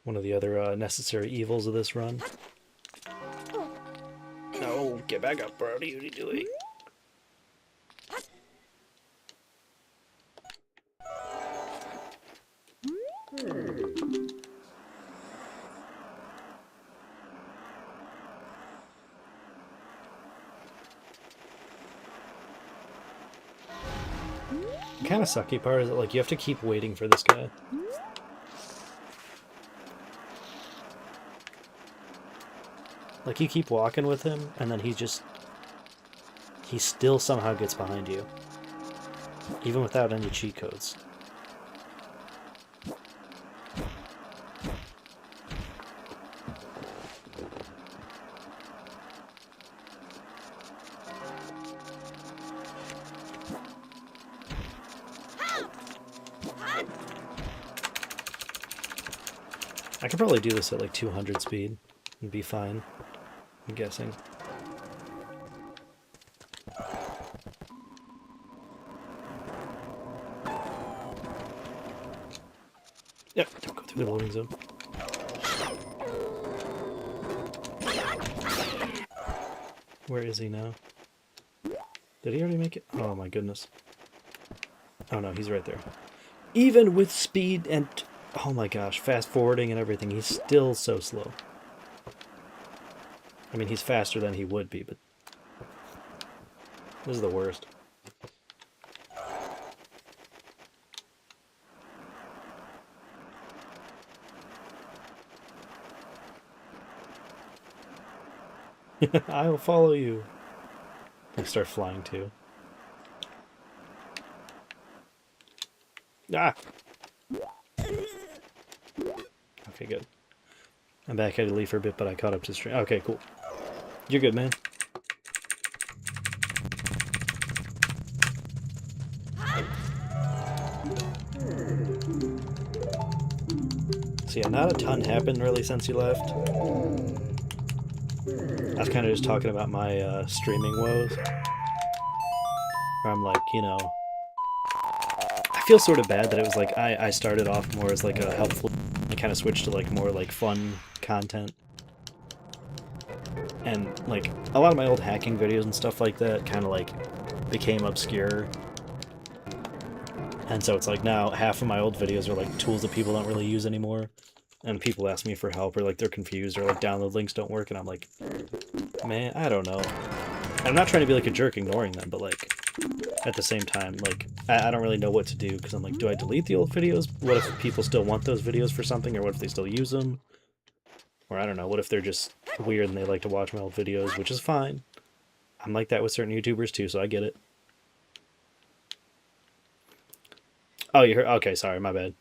One of the other necessary evils of this run. No, get back up, bro. What are you doing? Kind of sucky part is that like you have to keep waiting for this guy. Like you keep walking with him and then he still somehow gets behind you. Even without any cheat codes. I could probably do this at like 200 speed and be fine, I'm guessing. Yep, don't go through the loading zone. Where is he now? Did he already make it? Oh my goodness. Oh no, he's right there. Even with speed and... oh my gosh, fast forwarding and everything, he's still so slow. I mean, he's faster than he would be, but... this is the worst. I'll follow you. I start flying too. Ah! Okay, good. I'm back. I had to leave for a bit, but I caught up to the stream. Okay, cool. You're good, man. So yeah, not a ton happened really since you left. was kind of just talking about my streaming woes. Where I'm like, you know, I feel sort of bad that it was like I started off more as like a helpful, I kind of switched to like more like fun content. And like a lot of my old hacking videos and stuff like that kind of like became obscure. And so it's like now half of my old videos are like tools that people don't really use anymore. And people ask me for help, or like they're confused, or like download links don't work, and I'm like, man, I don't know. And I'm not trying to be like a jerk ignoring them, but like at the same time, like I don't really know what to do, because I'm like, do I delete the old videos? What if people still want those videos for something, or what if they still use them? Or I don't know, what if they're just weird and they like to watch my old videos, which is fine. I'm like that with certain YouTubers too, so I get it. Oh, you heard? Okay, sorry, my bad.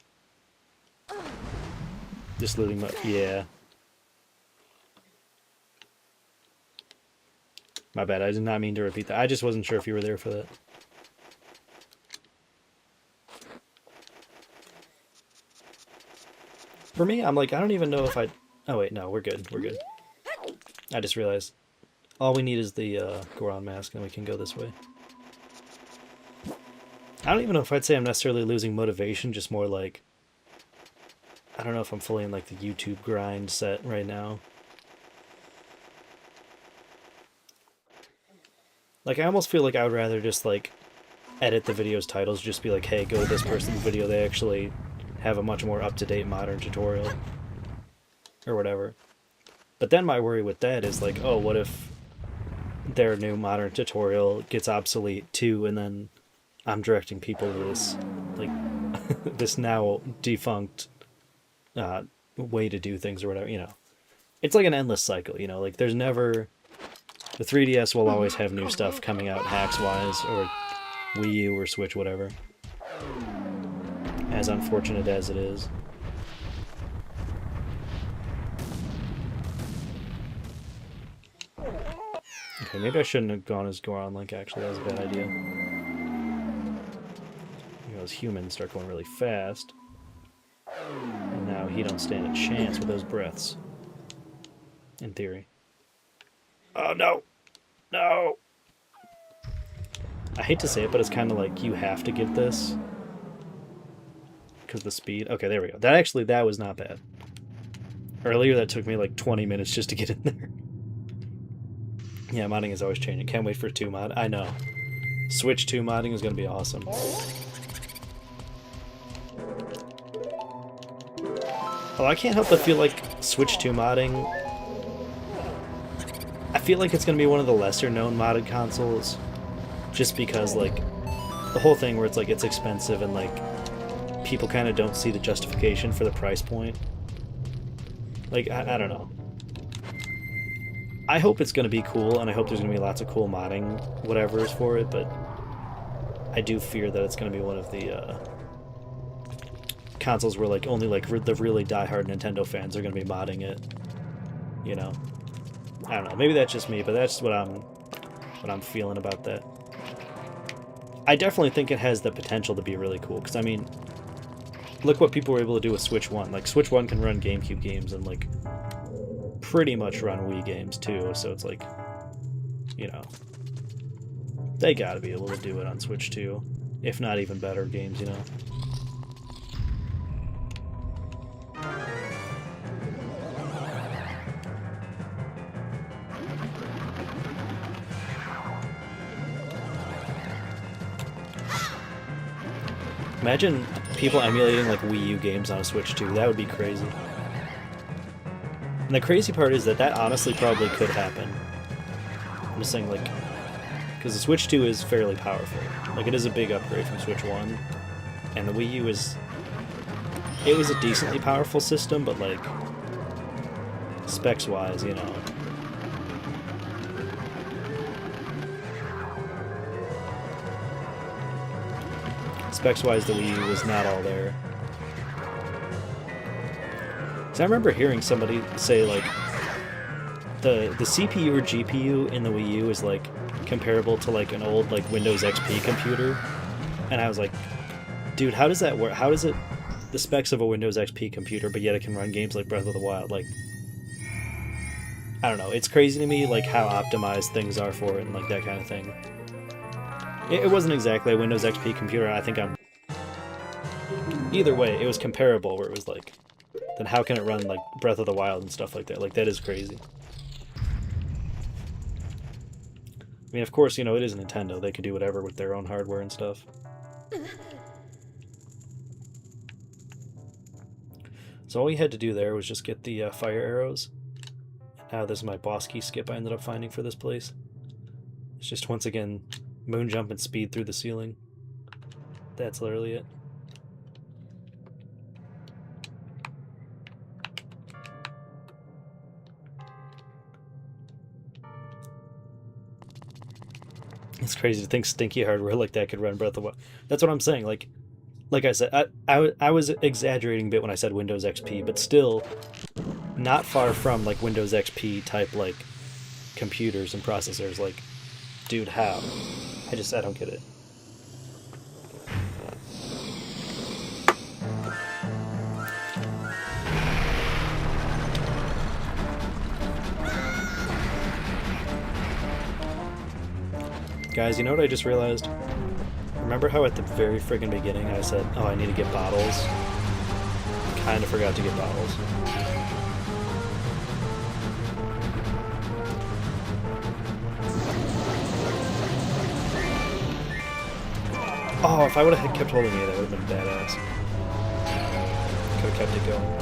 Just looting my... Yeah. My bad, I did not mean to repeat that. I just wasn't sure if you were there for that. For me, I'm like, I don't even know if I... Oh wait, no, we're good, we're good. I just realized all we need is the Goron mask and we can go this way. I don't even know if I'd say I'm necessarily losing motivation, just more like... I don't know if I'm fully in like the YouTube grind set right now. Like I almost feel like I would rather just like edit the video's titles, just be like, hey, go to this person's video, they actually have a much more up-to-date modern tutorial. Or whatever. But then my worry with that is like, oh, what if their new modern tutorial gets obsolete too, and then I'm directing people to this, like, this now defunct way to do things or whatever, you know. It's like an endless cycle, you know, like there's never... The 3DS will always have new stuff coming out hacks-wise, or Wii U or Switch, whatever. As unfortunate as it is. Okay, maybe I shouldn't have gone as Goron Link, actually. That was a bad idea. You know, those humans start going really fast. And now he don't stand a chance with those breaths. In theory. Oh, no! No! I hate to say it, but it's kind of like you have to get this. Because the speed... Okay, there we go. That was not bad. Earlier, that took me like 20 minutes just to get in there. Yeah, modding is always changing. Can't wait for 2 mod. I know. Switch 2 modding is going to be awesome. Oh, I can't help but feel like Switch 2 modding... I feel like it's going to be one of the lesser known modded consoles. Just because, like, the whole thing where it's like, it's expensive and, like, people kind of don't see the justification for the price point. Like, I don't know. I hope it's going to be cool, and I hope there's going to be lots of cool modding whatever's for it, but I do fear that it's going to be one of the consoles where like only like the really diehard Nintendo fans are going to be modding it. You know? I don't know. Maybe that's just me, but that's what I'm feeling about that. I definitely think it has the potential to be really cool, because I mean, look what people were able to do with Switch 1. Like, Switch 1 can run GameCube games and, like, pretty much run Wii games, too, so it's like, you know, they gotta be able to do it on Switch 2, if not even better games, you know? Imagine people emulating like Wii U games on a Switch 2. That would be crazy. And the crazy part is that honestly probably could happen. I'm just saying, like, because the Switch 2 is fairly powerful. Like, it is a big upgrade from Switch 1. And the Wii U is... It was a decently powerful system, but like, specs-wise, you know. Specs-wise, the Wii U was not all there. So I remember hearing somebody say, like, the CPU or GPU in the Wii U is, like, comparable to, like, an old, like, Windows XP computer. And I was like, dude, how does that work? How does it... The specs of a Windows XP computer, but yet it can run games like Breath of the Wild? Like, I don't know. It's crazy to me, like, how optimized things are for it and, like, that kind of thing. It wasn't exactly a Windows XP computer. I think I'm... Either way, it was comparable, where it was like, then how can it run, like, Breath of the Wild and stuff like that? Like, that is crazy. I mean, of course, you know, it is Nintendo. They could do whatever with their own hardware and stuff. So all we had to do there was just get the fire arrows. Now this is my boss key skip I ended up finding for this place. It's just, once again, moon jump and speed through the ceiling. That's literally it. It's crazy to think stinky hardware like that could run Breath of the Wild. That's what I'm saying. Like I said, I was exaggerating a bit when I said Windows XP, but still not far from like Windows XP type like computers and processors. Like, dude, how? I don't get it. Guys, you know what I just realized? Remember how at the very friggin' beginning I said, oh, I need to get bottles? Kinda forgot to get bottles. Oh, if I would have kept holding A, that would have been badass. Could have kept it going.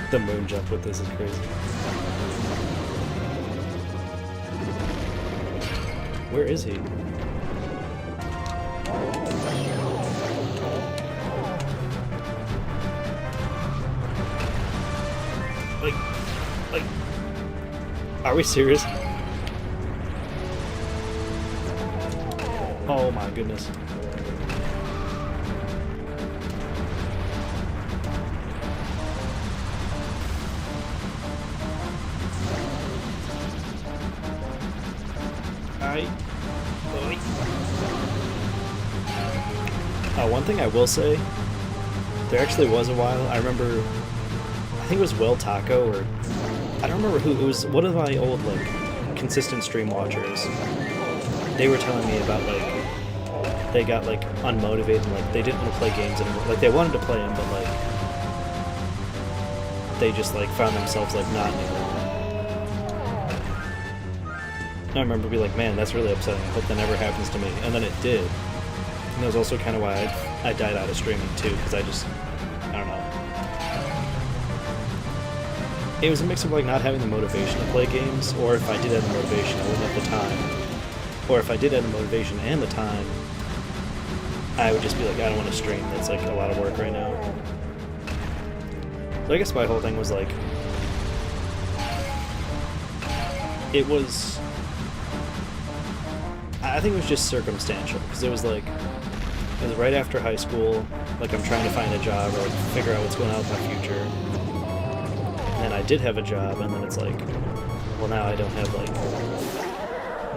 The moon jump with this is crazy. Where is he? Like, are we serious? Oh my goodness. One thing I will say, there actually was a while, I remember, I think it was Well Taco, or, I don't remember who, it was one of my old, like, consistent stream watchers. They were telling me about, like, they got, like, unmotivated, and, like, they didn't want to play games anymore. Like, they wanted to play them, but, like, they just, like, found themselves, like, not anymore. And I remember being like, man, that's really upsetting. I hope that never happens to me. And then it did. And that was also kind of why I died out of streaming, too, because I don't know. It was a mix of, like, not having the motivation to play games, or if I did have the motivation, I wouldn't have the time. Or if I did have the motivation and the time, I would just be like, I don't want to stream. That's, like, a lot of work right now. So I guess my whole thing was, like, it was... I think it was just circumstantial, because it was like, it was right after high school, like I'm trying to find a job or like figure out what's going on with my future. And I did have a job, and then it's like, well, now I don't have like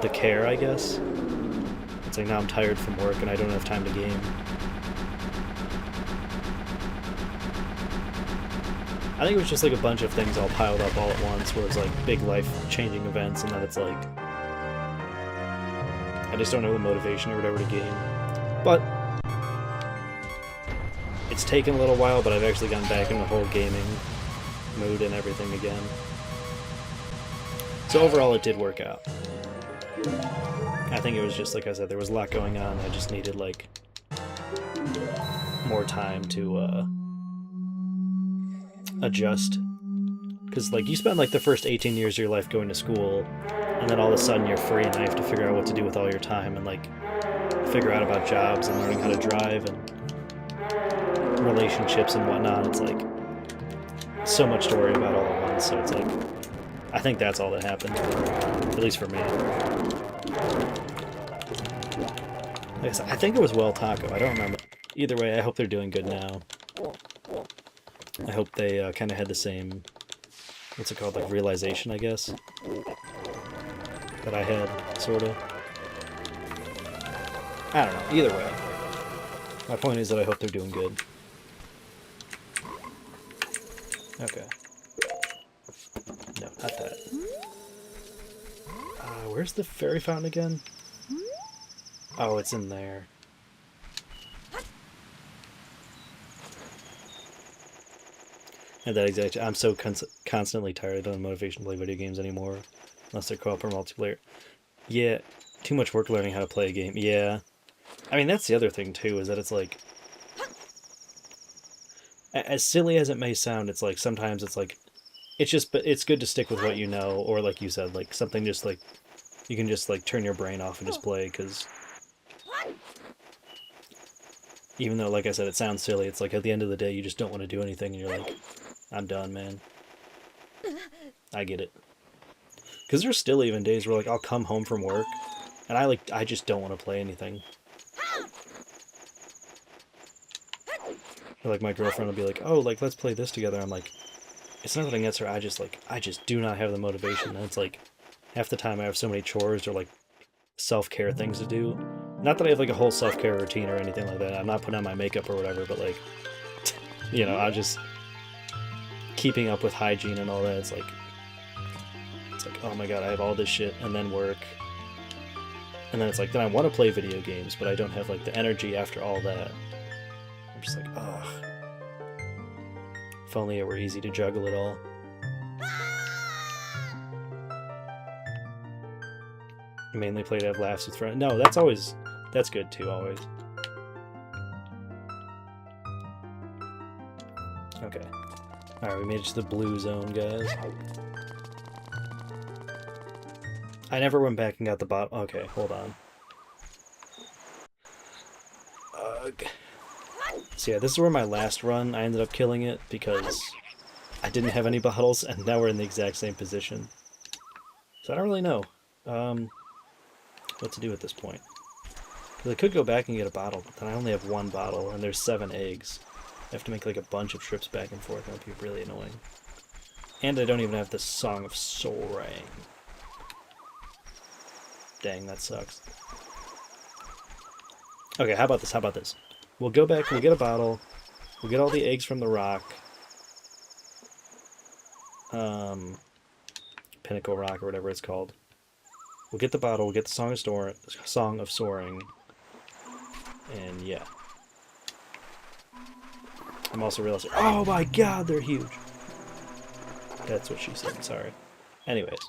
the care, I guess. It's like now I'm tired from work and I don't have time to game. I think it was just like a bunch of things all piled up all at once, where it was like big life-changing events, and then it's like, I just don't have the motivation or whatever to game. But it's taken a little while, but I've actually gotten back in the whole gaming mood and everything again. So overall, it did work out. I think it was just, like I said, there was a lot going on. I just needed, like, more time to adjust. Because, like, you spend, like, the first 18 years of your life going to school, and then all of a sudden you're free and you have to figure out what to do with all your time, and, like, figure out about jobs and learning how to drive and relationships and whatnot. It's, like, so much to worry about all at once, so it's, like, I think that's all that happened, at least for me. Like I said, I think it was Well Taco, I don't remember. Either way, I hope they're doing good now. I hope they kind of had the same, what's it called, like realization, I guess, that I had, sort of. I don't know, either way. My point is that I hope they're doing good. Okay. No, not that. Where's the fairy fountain again? Oh, it's in there. At that exact, I'm so constantly tired. I don't have motivation to play video games anymore, unless they're co-op or multiplayer. Yeah, too much work learning how to play a game. Yeah, I mean that's the other thing too, is that it's like, as silly as it may sound, it's like sometimes it's like, it's just, but it's good to stick with what you know, or like you said, like something just like you can just like turn your brain off and just play, because even though, like I said, it sounds silly, it's like at the end of the day you just don't want to do anything, and you're like, I'm done, man. I get it. Because there's still even days where like I'll come home from work and I just don't want to play anything. Or like my girlfriend will be like, oh, like let's play this together. I'm like, it's nothing against her. I just do not have the motivation. And it's like half the time I have so many chores or like self-care things to do. Not that I have like a whole self-care routine or anything like that. I'm not putting on my makeup or whatever, but like, you know, I just keeping up with hygiene and all that. It's like, oh my god, I have all this shit, and then work. And then it's like, then I want to play video games, but I don't have like the energy after all that. I'm just like, ugh. If only it were easy to juggle it all. Mainly play to have laughs with friends. No, that's good too, always. Okay. Alright, we made it to the blue zone, guys. I never went back and got the bottom. Okay, hold on. So yeah, this is where my last run, I ended up killing it because I didn't have any bottles, and now we're in the exact same position. So I don't really know what to do at this point. Because I could go back and get a bottle, but then I only have one bottle, and there's 7 eggs. I have to make like a bunch of trips back and forth, and that would be really annoying. And I don't even have the Song of Soaring. Dang, that sucks. Okay, how about this? We'll go back, we'll get a bottle, we'll get all the eggs from the rock. Pinnacle Rock or whatever it's called. We'll get the bottle, we'll get the Song of Soaring. And yeah. I'm also realizing, oh my god, they're huge! That's what she said, sorry. Anyways,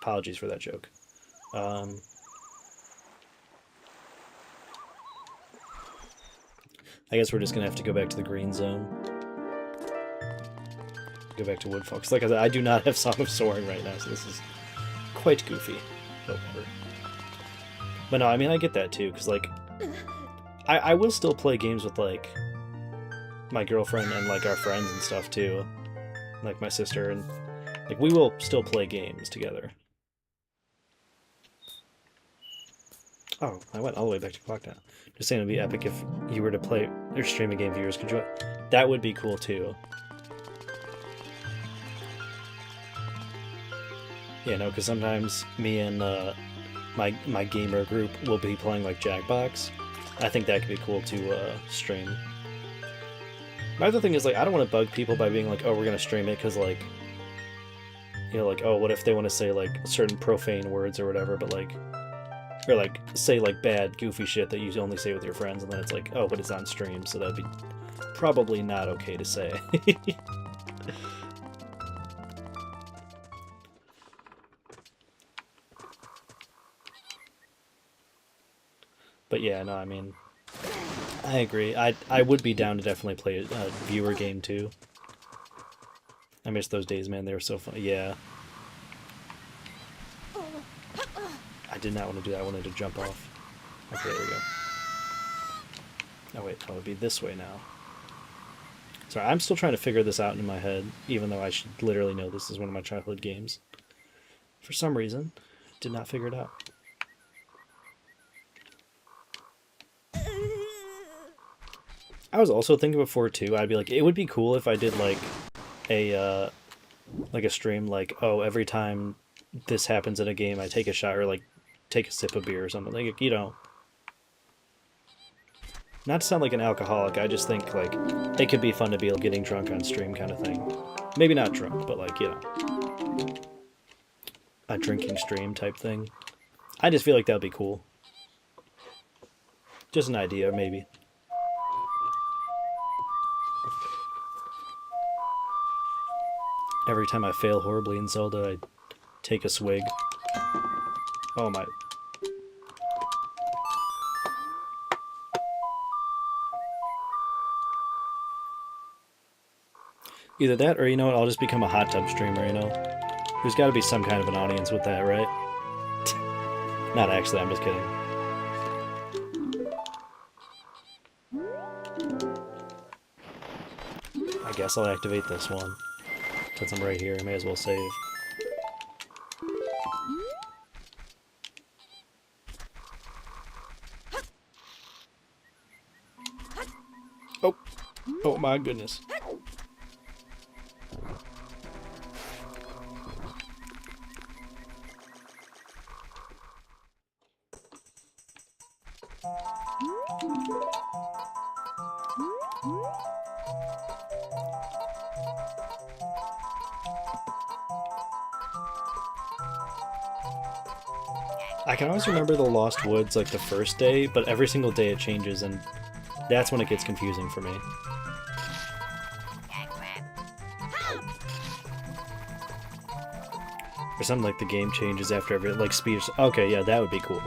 apologies for that joke. I guess we're just gonna have to go back to the green zone. Go back to Woodfall. Because like I said, I do not have Song of Soaring right now, so this is quite goofy. But whatever. But no, I mean, I get that too, because like, I will still play games with like my girlfriend and like our friends and stuff too. Like my sister, and like we will still play games together. Oh, I went all the way back to Clock Town. Just saying, it'd be epic if you were to play or stream a game, viewers could join. That would be cool too. Yeah, no, because sometimes me and my gamer group will be playing like Jackbox. I think that could be cool to stream. My other thing is like I don't want to bug people by being like, oh, we're gonna stream it because like, you know, like, oh, what if they want to say like certain profane words or whatever, but like. Or like say like bad goofy shit that you only say with your friends, and then it's like, oh, but it's on stream, so that'd be probably not okay to say. But yeah, no, I mean, I agree. I would be down to definitely play a viewer game too. I miss those days, man. They were so fun. Yeah. I did not want to do that. I wanted to jump off. Okay, there we go. Oh wait, that would be this way now. Sorry, I'm still trying to figure this out in my head, even though I should literally know this is one of my childhood games. For some reason, did not figure it out. I was also thinking before too, I'd be like, it would be cool if I did like a stream like, oh, every time this happens in a game I take a shot or like take a sip of beer or something, like, you know, Not to sound like an alcoholic, I just think, like, it could be fun to be like, getting drunk on stream kind of thing. Maybe not drunk, but like, you know, a drinking stream type thing. I just feel like that would be cool. Just an idea, maybe. Every time I fail horribly in Zelda, I take a swig. Oh my... Either that, or you know what, I'll just become a hot tub streamer, you know? There's gotta be some kind of an audience with that, right? Not actually, I'm just kidding. I guess I'll activate this one. Since I'm right here, I may as well save. Oh! Oh my goodness. I can always remember the Lost Woods like the first day, but every single day it changes, and that's when it gets confusing for me. Or something like the game changes after every, like, speed. Okay, yeah, that would be cool.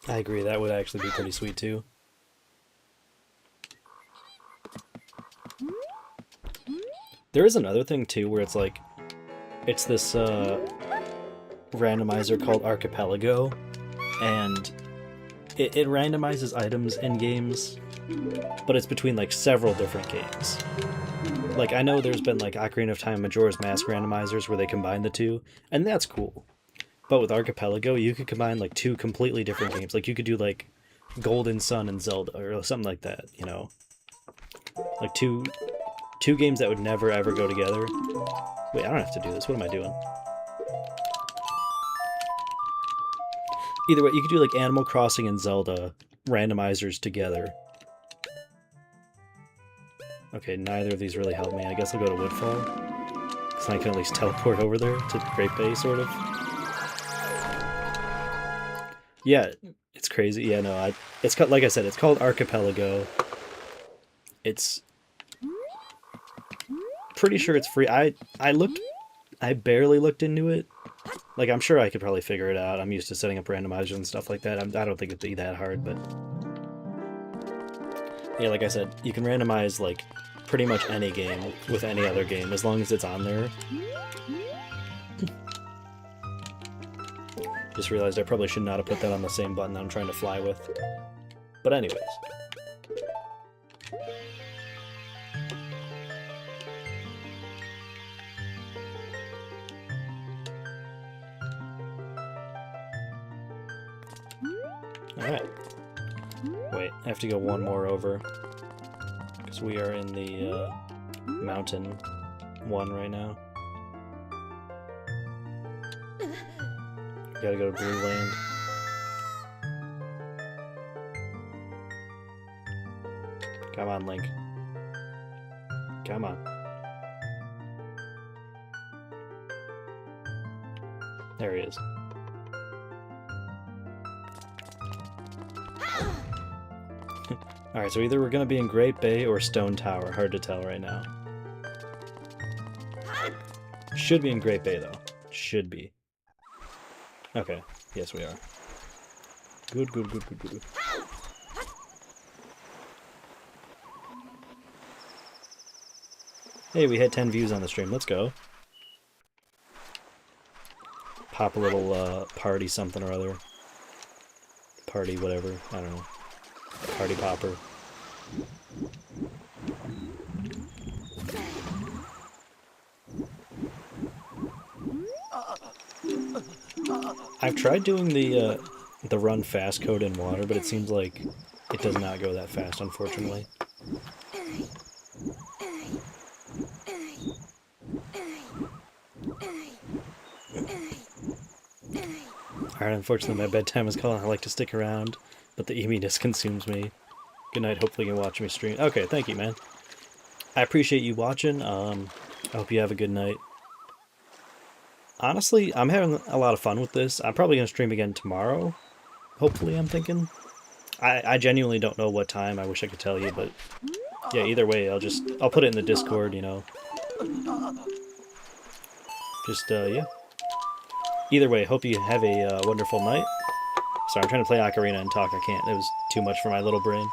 I agree, that would actually be pretty sweet too. There is another thing too where it's like, it's this randomizer called Archipelago, and it randomizes items in games, but it's between like several different games. Like, I know there's been like Ocarina of Time, Majora's Mask randomizers where they combine the two, and that's cool. But with Archipelago, you could combine like two completely different games. Like, you could do like Golden Sun and Zelda, or something like that, you know? Like two games that would never ever go together. Wait, I don't have to do this. What am I doing? Either way, you could do like Animal Crossing and Zelda randomizers together. Okay, neither of these really help me. I guess I'll go to Woodfall. Because I can at least teleport over there to Great Bay, sort of. Yeah, it's crazy. Yeah, no, it's called, like I said, it's called Archipelago. It's pretty sure it's free. I barely looked into it. Like, I'm sure I could probably figure it out. I'm used to setting up randomizers and stuff like that. I don't think it'd be that hard, but yeah, like I said, you can randomize like pretty much any game with any other game as long as it's on there. Just realized I probably should not have put that on the same button that I'm trying to fly with. But anyways. Alright. Wait, I have to go one more over. Because we are in the mountain one right now. Gotta go to Blue Land. Come on, Link. Come on. There he is. Alright, so either we're gonna be in Great Bay or Stone Tower. Hard to tell right now. Should be in Great Bay, though. Should be. Okay. Yes, we are. Good, good, good, good, good. Hey, we had 10 views on the stream. Let's go. Pop a little, party something or other. Party whatever. I don't know. Party popper. I've tried doing the run fast code in water, but it seems like it does not go that fast, unfortunately. Alright, unfortunately my bedtime is calling. I like to stick around, but the eminess consumes me. Good night, hopefully you can watch me stream. Okay, thank you, man. I appreciate you watching. I hope you have a good night. Honestly, I'm having a lot of fun with this. I'm probably going to stream again tomorrow. Hopefully, I'm thinking. I genuinely don't know what time. I wish I could tell you, but yeah, either way, I'll put it in the Discord, you know. Just, yeah. Either way, hope you have a wonderful night. Sorry, I'm trying to play Ocarina and talk. I can't. It was too much for my little brain.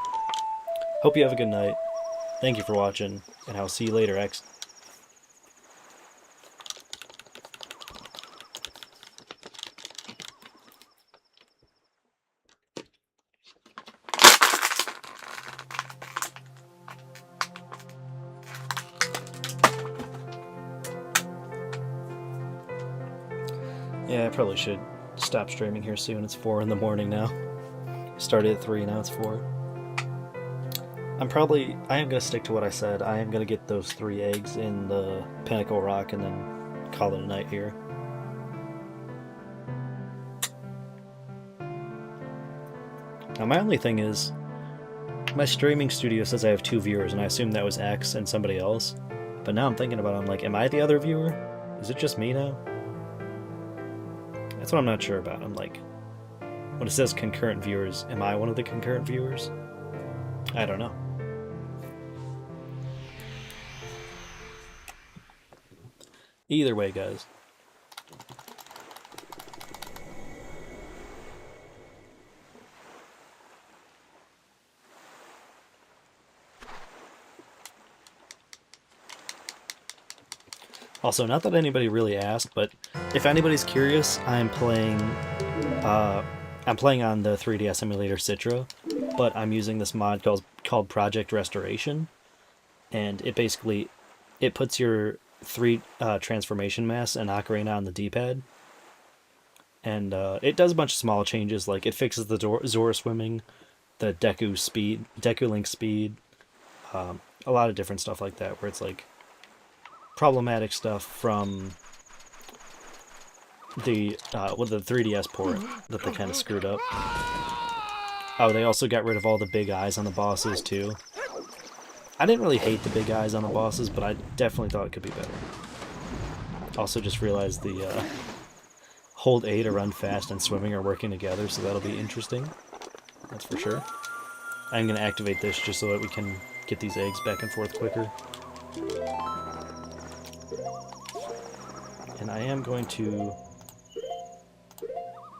Hope you have a good night. Thank you for watching, and I'll see you later, X. Yeah, I probably should stop streaming here soon. It's 4 in the morning now. Started at 3, now it's 4. I am going to stick to what I said. I am going to get those 3 eggs in the Pinnacle Rock and then call it a night here. Now my only thing is, my streaming studio says I have 2 viewers, and I assume that was X and somebody else. But now I'm thinking about it, I'm like, am I the other viewer? Is it just me now? That's what I'm not sure about. I'm like, when it says concurrent viewers, am I one of the concurrent viewers? I don't know. Either way, guys. Also, not that anybody really asked, but if anybody's curious, I'm playing on the 3DS emulator Citra, but I'm using this mod called Project Restoration, and it puts your 3 transformation masks and Ocarina on the D-pad, and it does a bunch of small changes, like it fixes the Zora swimming, the Deku Link speed, a lot of different stuff like that, where it's like problematic stuff from the 3DS port that they kind of screwed up. Oh, they also got rid of all the big eyes on the bosses too. I didn't really hate the big eyes on the bosses, but I definitely thought it could be better. Also just realized the hold A to run fast and swimming are working together, so that'll be interesting. That's for sure. I'm going to activate this just so that we can get these eggs back and forth quicker. And I am going to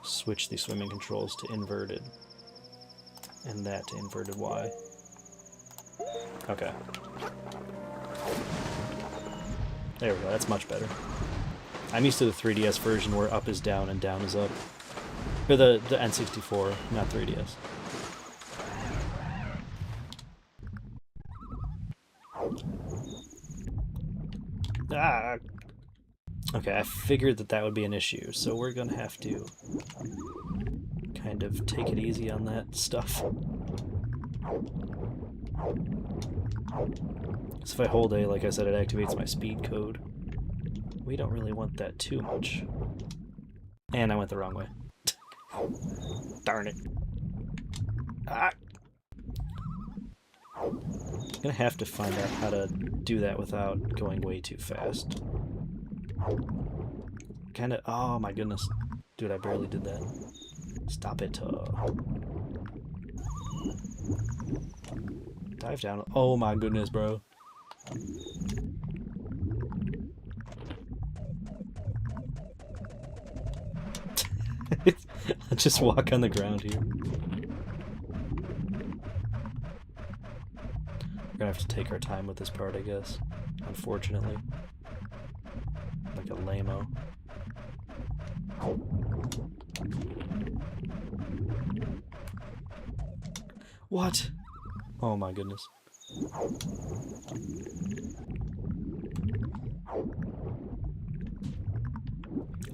switch the swimming controls to inverted, and that to inverted Y. Okay. There we go, that's much better. I'm used to the 3DS version where up is down and down is up. Or the N64, not 3DS. Ah! Okay, I figured that would be an issue, so we're gonna have to kind of take it easy on that stuff. So if I hold A, like I said, it activates my speed code. We don't really want that too much. And I went the wrong way. Darn it. Ah! I'm gonna have to find out how to do that without going way too fast. Kinda, oh my goodness. Dude, I barely did that. Stop it. Dive down. Oh my goodness, bro. I'll just walk on the ground here. We're gonna have to take our time with this part, I guess. Unfortunately. Like a lame-o. What? Oh my goodness.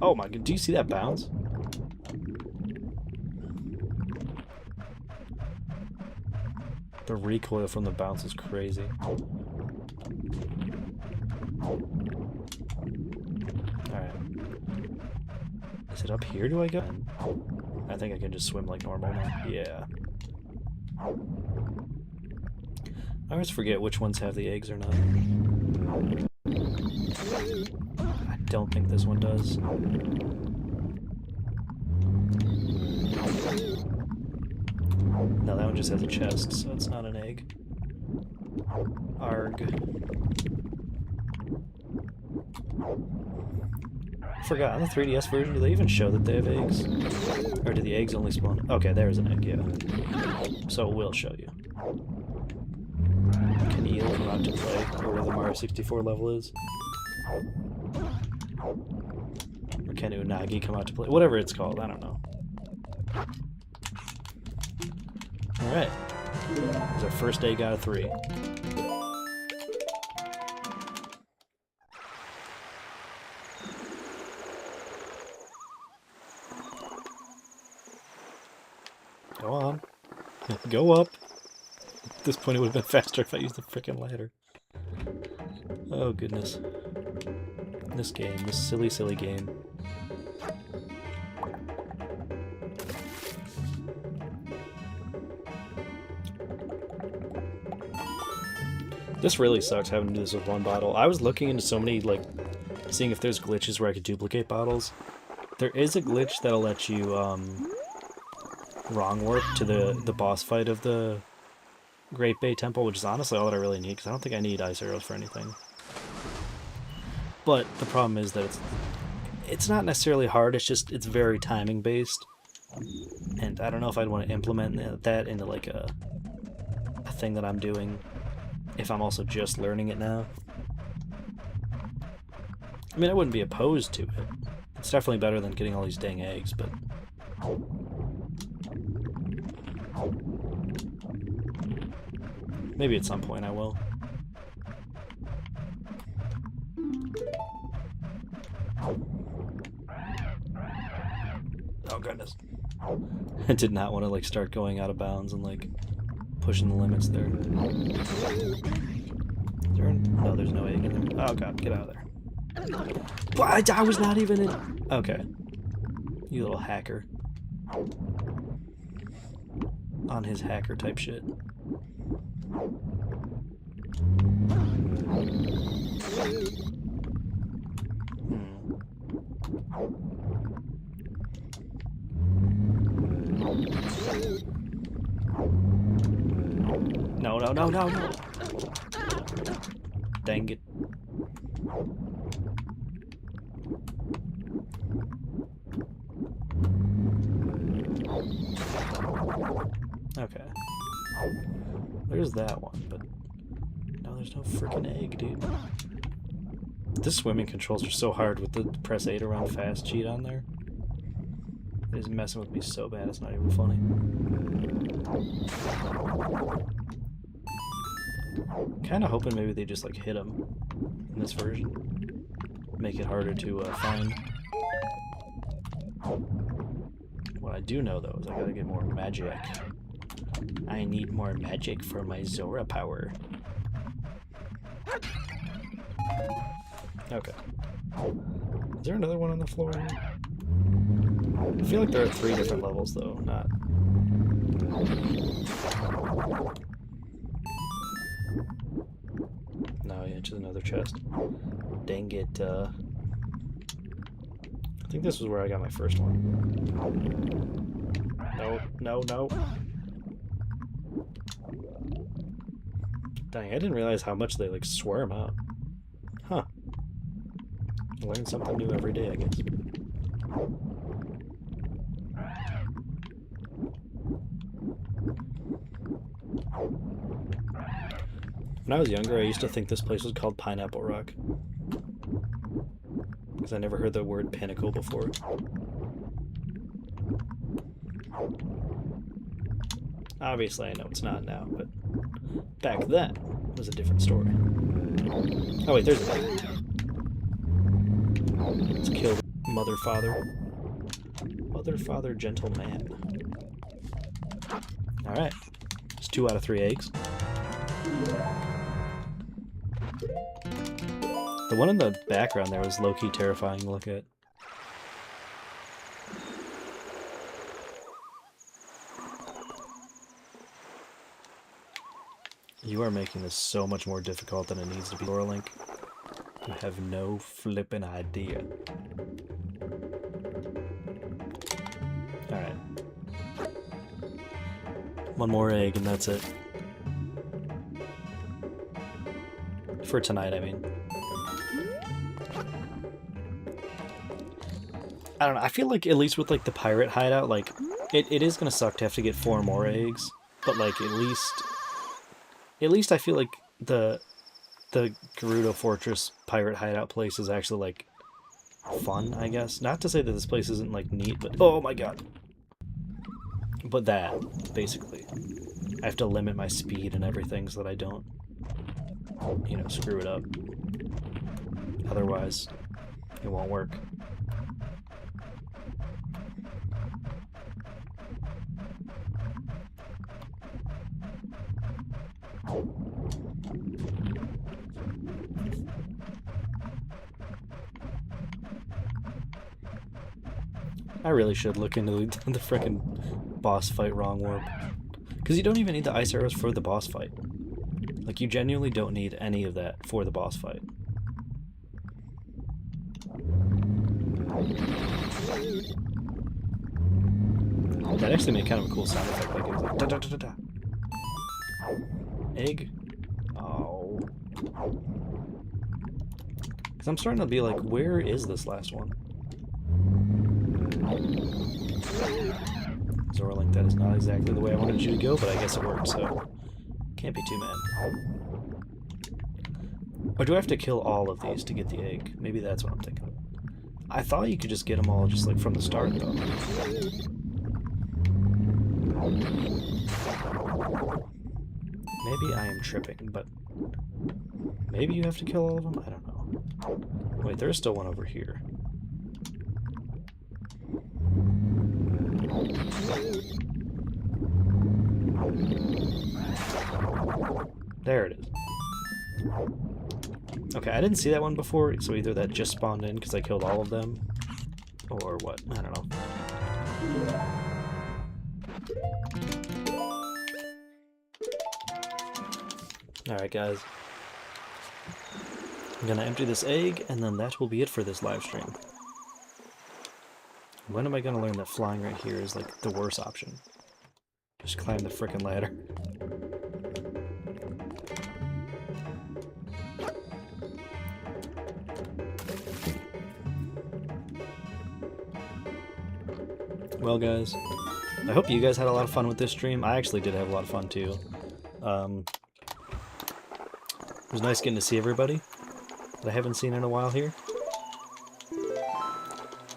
Oh my god, do you see that bounce? The recoil from the bounce is crazy. Alright. Is it up here do I go? I think I can just swim like normal now. Yeah. I always forget which ones have the eggs or not. I don't think this one does. No, that one just has a chest, so it's not an egg. Arg. I forgot, on the 3DS version, do they even show that they have eggs? Or do the eggs only spawn? Okay, there's an egg, yeah. So it will show you. Can Eel come out to play, or where the Mario 64 level is? Or can Unagi come out to play? Whatever it's called, I don't know. Alright. It's our first egg out of 3. Go on. Go up. At this point it would have been faster if I used the frickin' ladder. Oh goodness. This game, this silly, silly game. This really sucks having to do this with one bottle. I was looking into so many, like, seeing if there's glitches where I could duplicate bottles. There is a glitch that'll let you, wrong warp to the boss fight of the Great Bay Temple, which is honestly all that I really need, because I don't think I need ice arrows for anything. But the problem is that it's not necessarily hard, it's very timing based. And I don't know if I'd want to implement that into like a thing that I'm doing if I'm also just learning it now. I mean, I wouldn't be opposed to it. It's definitely better than getting all these dang eggs, but... maybe at some point I will. Oh goodness. I did not want to like start going out of bounds and like pushing the limits there. No, there's no egg in there. Oh god, get out of there. What? I was not even in... okay. You little hacker. On his hacker type shit. No, no, no, no, no. Dang it. Okay. There's that one, but no, there's no freaking egg, dude. The swimming controls are so hard with the press A to run fast cheat on there. It is messing with me so bad, it's not even funny. Kinda hoping maybe they just like hit him in this version. Make it harder to find. What I do know though is I gotta get more magic. I need more magic for my Zora power. Okay. Is there another one on the floor here? I feel like there are 3 different levels though, not... no, yeah, just another chest. Dang it, I think this was where I got my first one. No, no, no. Dang, I didn't realize how much they, like, swarm out. Huh. Learn something new every day, I guess. When I was younger, I used to think this place was called Pineapple Rock. Because I never heard the word pinnacle before. Obviously, I know it's not now, but back then, it was a different story. Oh wait, there's a thing. Let's kill Mother Father. Mother Father Gentle Man. Alright. Let's 2 out of 3 eggs. The one in the background there was low-key terrifying to look at. You are making this so much more difficult than it needs to be, Link. You have no flippin' idea. Alright. One more egg and that's it. For tonight, I mean. I don't know, I feel like at least with like the pirate hideout, like, it is gonna suck to have to get 4 more eggs, but like at least I feel like the Gerudo Fortress pirate hideout place is actually like fun, I guess. Not to say that this place isn't like neat, but oh my god. But that, basically. I have to limit my speed and everything so that I don't, you know, screw it up. Otherwise, it won't work. I really should look into the frickin' boss fight wrong warp. Because you don't even need the ice arrows for the boss fight. Like, you genuinely don't need any of that for the boss fight. That actually made kind of a cool sound effect, like it was like da da da da da. Egg? Oh. Because I'm starting to be like, where is this last one? Zorlink, that is not exactly the way I wanted you to go, but I guess it worked, so can't be too mad. Or do I have to kill all of these to get the egg? Maybe that's what I'm thinking of. I thought you could just get them all just like from the start, though. Maybe I am tripping, but maybe you have to kill all of them? I don't know. Wait, there's still one over here. There it is. Okay, I didn't see that one before, so either that just spawned in because I killed all of them, or what? I don't know. Alright guys, I'm gonna empty this egg, and then that will be it for this live stream. When am I gonna learn that flying right here is like the worst option? Just climb the frickin' ladder. Well guys, I hope you guys had a lot of fun with this stream. I actually did have a lot of fun too. It was nice getting to see everybody that I haven't seen in a while here.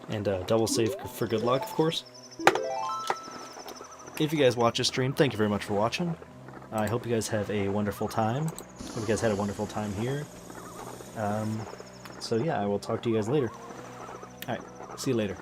And double save for good luck, of course. If you guys watch this stream, thank you very much for watching. I hope you guys have a wonderful time. Hope you guys had a wonderful time here. So yeah, I will talk to you guys later. Alright, see you later.